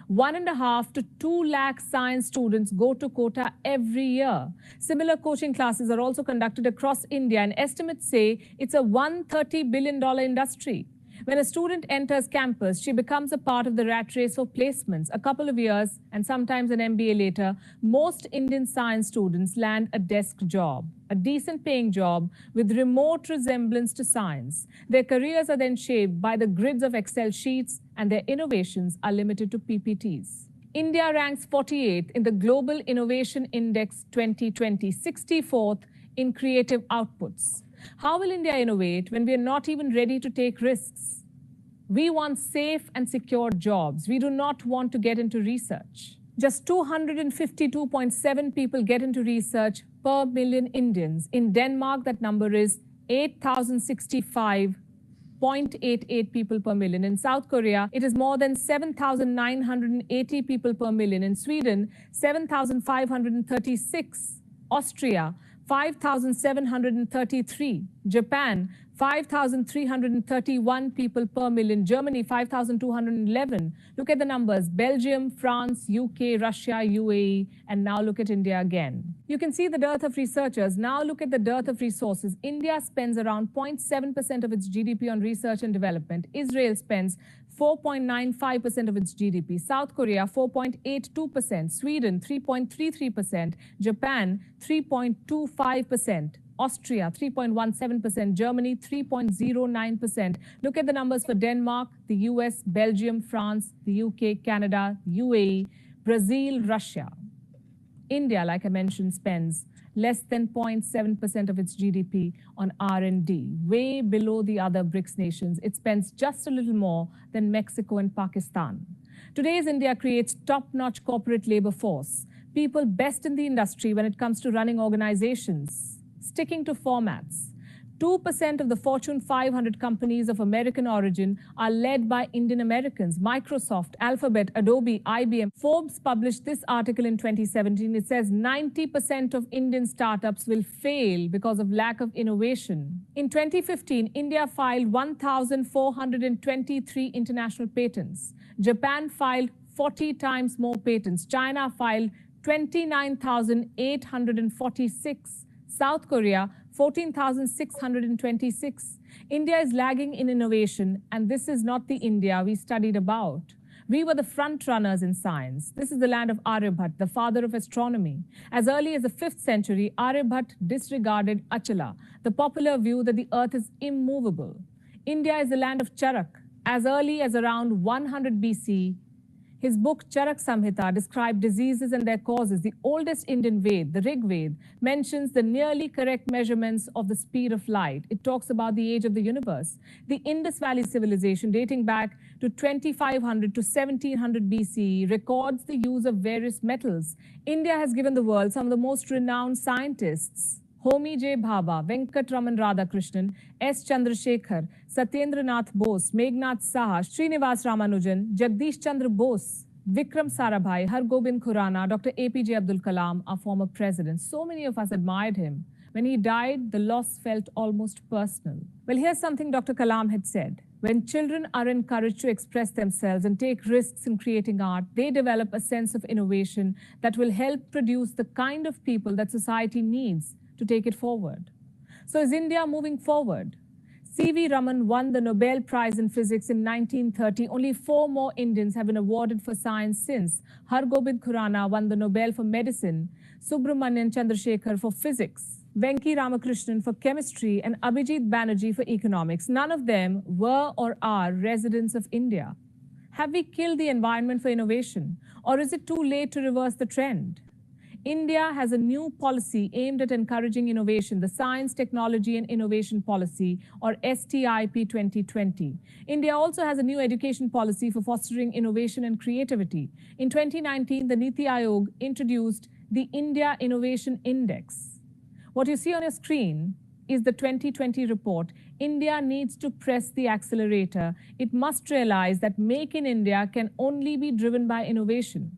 1.5 to 2 lakh science students go to Kota every year. Similar coaching classes are also conducted across India, and estimates say it's a $130 billion industry. When a student enters campus, she becomes a part of the rat race for placements. A couple of years, and sometimes an MBA later, most Indian science students land a desk job, a decent paying job with remote resemblance to science. Their careers are then shaped by the grids of Excel sheets, and their innovations are limited to PPTs. India ranks 48th in the Global Innovation Index 2020, 64th in creative outputs. How will India innovate when we are not even ready to take risks? We want safe and secure jobs. We do not want to get into research. Just 252.7 people get into research per million Indians. In Denmark, that number is 8,065.88 people per million. In South Korea, it is more than 7,980 people per million. In Sweden, 7,536. Austria, 5,733. Japan, 5,331 people per million. Germany, 5,211. Look at the numbers. Belgium, France, UK, Russia, UAE, and now look at India again. You can see the dearth of researchers. Now look at the dearth of resources. India spends around 0.7% of its GDP on research and development. Israel spends 4.95% of its GDP. South Korea, 4.82%. Sweden, 3.33%. Japan, 3.25%. Austria, 3.17%. Germany, 3.09%. Look at the numbers for Denmark, the US, Belgium, France, the UK, Canada, UAE, Brazil, Russia. India, like I mentioned, spends less than 0.7% of its GDP on R&D, way below the other BRICS nations. It spends just a little more than Mexico and Pakistan. Today's India creates top-notch corporate labor force, people best in the industry when it comes to running organizations, sticking to formats. 2% of the Fortune 500 companies of American origin are led by Indian Americans. Microsoft, Alphabet, Adobe, IBM. Forbes published this article in 2017. It says 90% of Indian startups will fail because of lack of innovation. In 2015, India filed 1,423 international patents. Japan filed 40 times more patents. China filed 29,846. South Korea, 14,626. India is lagging in innovation, and this is not the India we studied about. We were the front runners in science. This is the land of Aryabhat, the father of astronomy. As early as the 5th century, Aryabhat disregarded Achala, the popular view that the earth is immovable. India is the land of Charak. As early as around 100 BC, his book Charak Samhita described diseases and their causes. The oldest Indian Ved, the Rig Ved, mentions the nearly correct measurements of the speed of light. It talks about the age of the universe. The Indus Valley civilization, dating back to 2500 to 1700 BCE, records the use of various metals. India has given the world some of the most renowned scientists: Homi J. Bhabha, Venkatraman Radhakrishnan, S. Chandrasekhar, Satyendra Nath Bose, Meghnad Saha, Srinivas Ramanujan, Jagdish Chandra Bose, Vikram Sarabhai, Hargobind Khurana, Dr. APJ Abdul Kalam, our former president. So many of us admired him. When he died, the loss felt almost personal. Well, here's something Dr. Kalam had said. When children are encouraged to express themselves and take risks in creating art, they develop a sense of innovation that will help produce the kind of people that society needs to take it forward. So is India moving forward? C.V. Raman won the Nobel Prize in Physics in 1930. Only 4 more Indians have been awarded for science since. Hargobind Khurana won the Nobel for Medicine, Subramanian Chandrasekhar for Physics, Venki Ramakrishnan for Chemistry, and Abhijit Banerjee for Economics. None of them were or are residents of India. Have we killed the environment for innovation? Or is it too late to reverse the trend? India has a new policy aimed at encouraging innovation, the Science, Technology and Innovation Policy, or STIP 2020. India also has a new education policy for fostering innovation and creativity. In 2019, the Niti Aayog introduced the India Innovation Index. What you see on your screen is the 2020 report. India needs to press the accelerator. It must realize that Make in India can only be driven by innovation.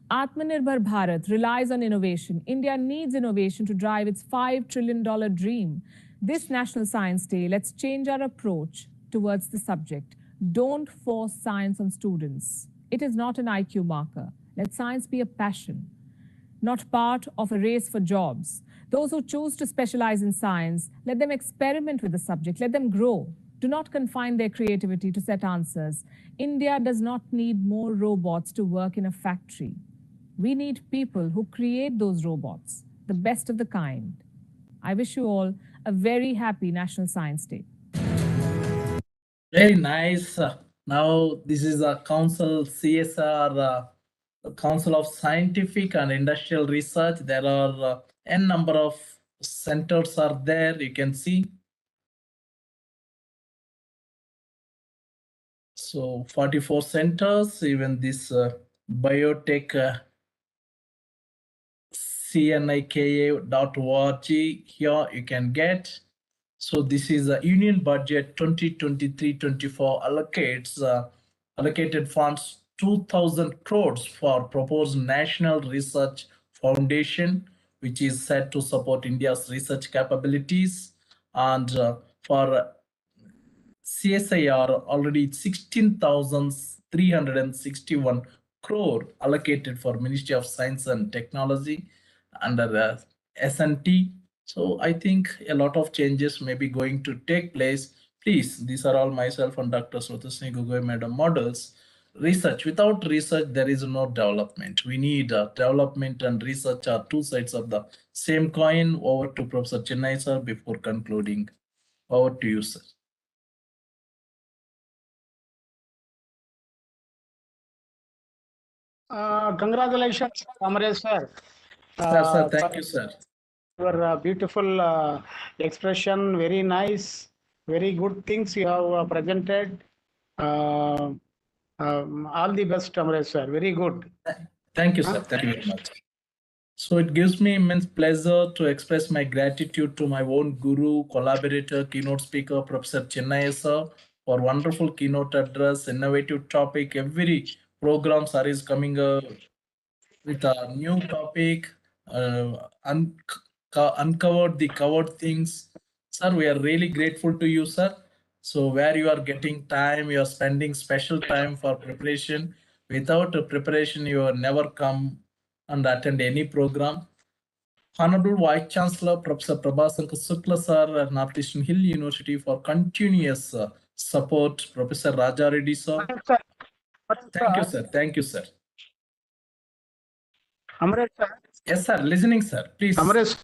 Atmanirbhar Bharat relies on innovation. India needs innovation to drive its $5 trillion dream. This National Science Day, let's change our approach towards the subject. Don't force science on students. It is not an IQ marker. Let science be a passion, not part of a race for jobs. Those who choose to specialize in science, let them experiment with the subject. Let them grow. Do not confine their creativity to set answers. India does not need more robots to work in a factory. We need people who create those robots, the best of the kind. I wish you all a very happy National Science Day. Very nice. Now this is a council CSR, Council of Scientific and Industrial Research. There are n number of centers are there. You can see. So 44 centers. Even this biotech. cnika.org, here you can get. So this is a union budget 2023-24 allocated funds 2,000 crores for proposed National Research Foundation which is set to support India's research capabilities. And for CSIR, already 16,361 crore allocated for Ministry of Science and Technology under the SNT. So I think a lot of changes may be going to take place. Please, these are all myself and Dr. Srutasini Gogoi Madam models. Research, without research, there is no development. We need development and research are two sides of the same coin. Over to Professor Chennai sir before concluding. Over to you, sir. Congratulations, Amresh sir. Sir, thank you, sir. Your beautiful expression, very nice, very good things you have presented. All the best, Amresh sir. Very good. Thank you, sir. Thank you very much. So it gives me immense pleasure to express my gratitude to my own guru, collaborator, keynote speaker, Professor Chennai sir, for wonderful keynote address, innovative topic. Every program sir is coming with a new topic, uncovered the covered things. Sir, we are really grateful to you, sir. So where you are getting time, you are spending special time for preparation. Without a preparation, you will never come and attend any program. Honorable Vice Chancellor Professor Prabhasankar Shukla sir at Northeastern Hill University for continuous support. Professor Raja Reddy sir. Thank you, sir. Thank you, sir. Amresh sir. Yes, sir. Listening, sir. Please. Amresh.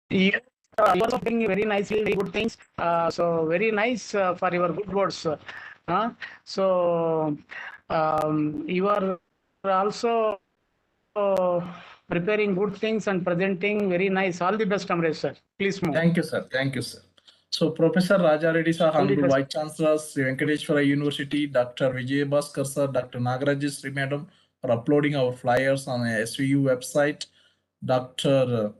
You are also doing very nicely, very good things. So very nice for your good words. So you are also preparing good things and presenting very nice. All the best, Amresh sir. Please move. Thank you, sir. Thank you, sir. So Professor Raja Reddy sir, Honorable Vice Chancellor, Sri Venkateswara University, Dr. Vijay Bhaskar sir, Dr. Nagaraj Sri Madam for uploading our flyers on a SVU website. Dr.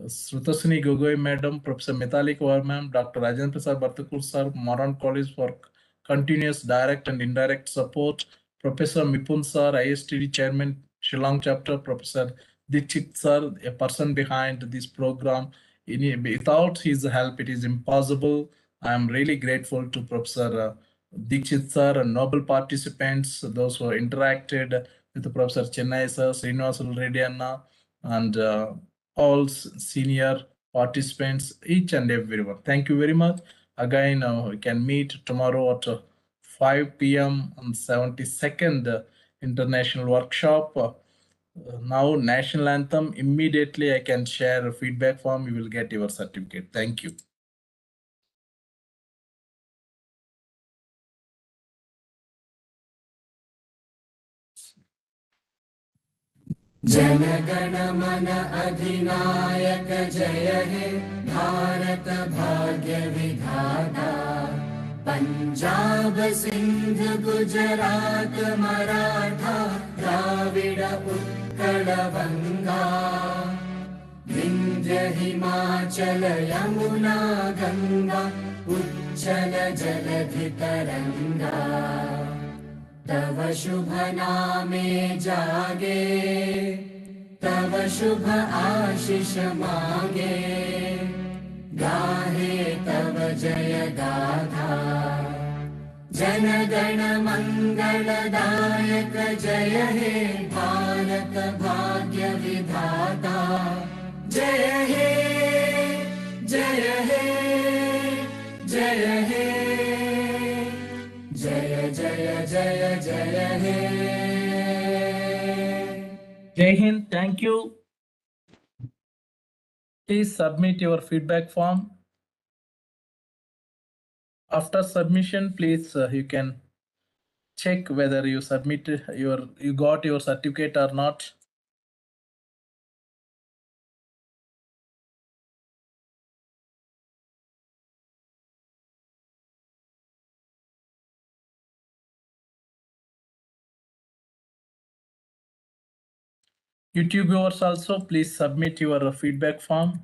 Srutasini Gogoi Madam, Professor Mitali Kaur Ma'am, Dr. Rajendra Prasad Bhartakur sir, Moran College for continuous direct and indirect support. Professor Mipun sir, ISTD Chairman, Shillong Chapter, Professor Dikshit sir, a person behind this program. Without his help, it is impossible. I am really grateful to Professor Dikshit sir and noble participants, those who interacted with Professor Chennai sir, Srinivas Reddy Anna, and all senior participants, each and everyone. Thank you very much. Again, we can meet tomorrow at 5 p.m. on 72nd International Workshop. Now national anthem, immediately I can share a feedback form, you will get your certificate. Thank you. जनगण मन अधिनायक जय हे भारत भाग्य विधाता पंजाब सिंध गुजरात मराठा द्राविड उत्कल बंगा विंध्य हिमाचल यमुना गंगा उच्चल जलधि तरंगा तव शुभ नामे जागे तव शुभ आशीष मांगे गाहे तव जय गाथा जन गण मंगलदायक जय हे भारत भाग्य विधाता जय हे जय हे जय हे जय जय जय जय हे Jai Hind, thank you. Please submit your feedback form. After submission, please you can check whether you submitted you got your certificate or not. YouTube viewers also, please submit your feedback form.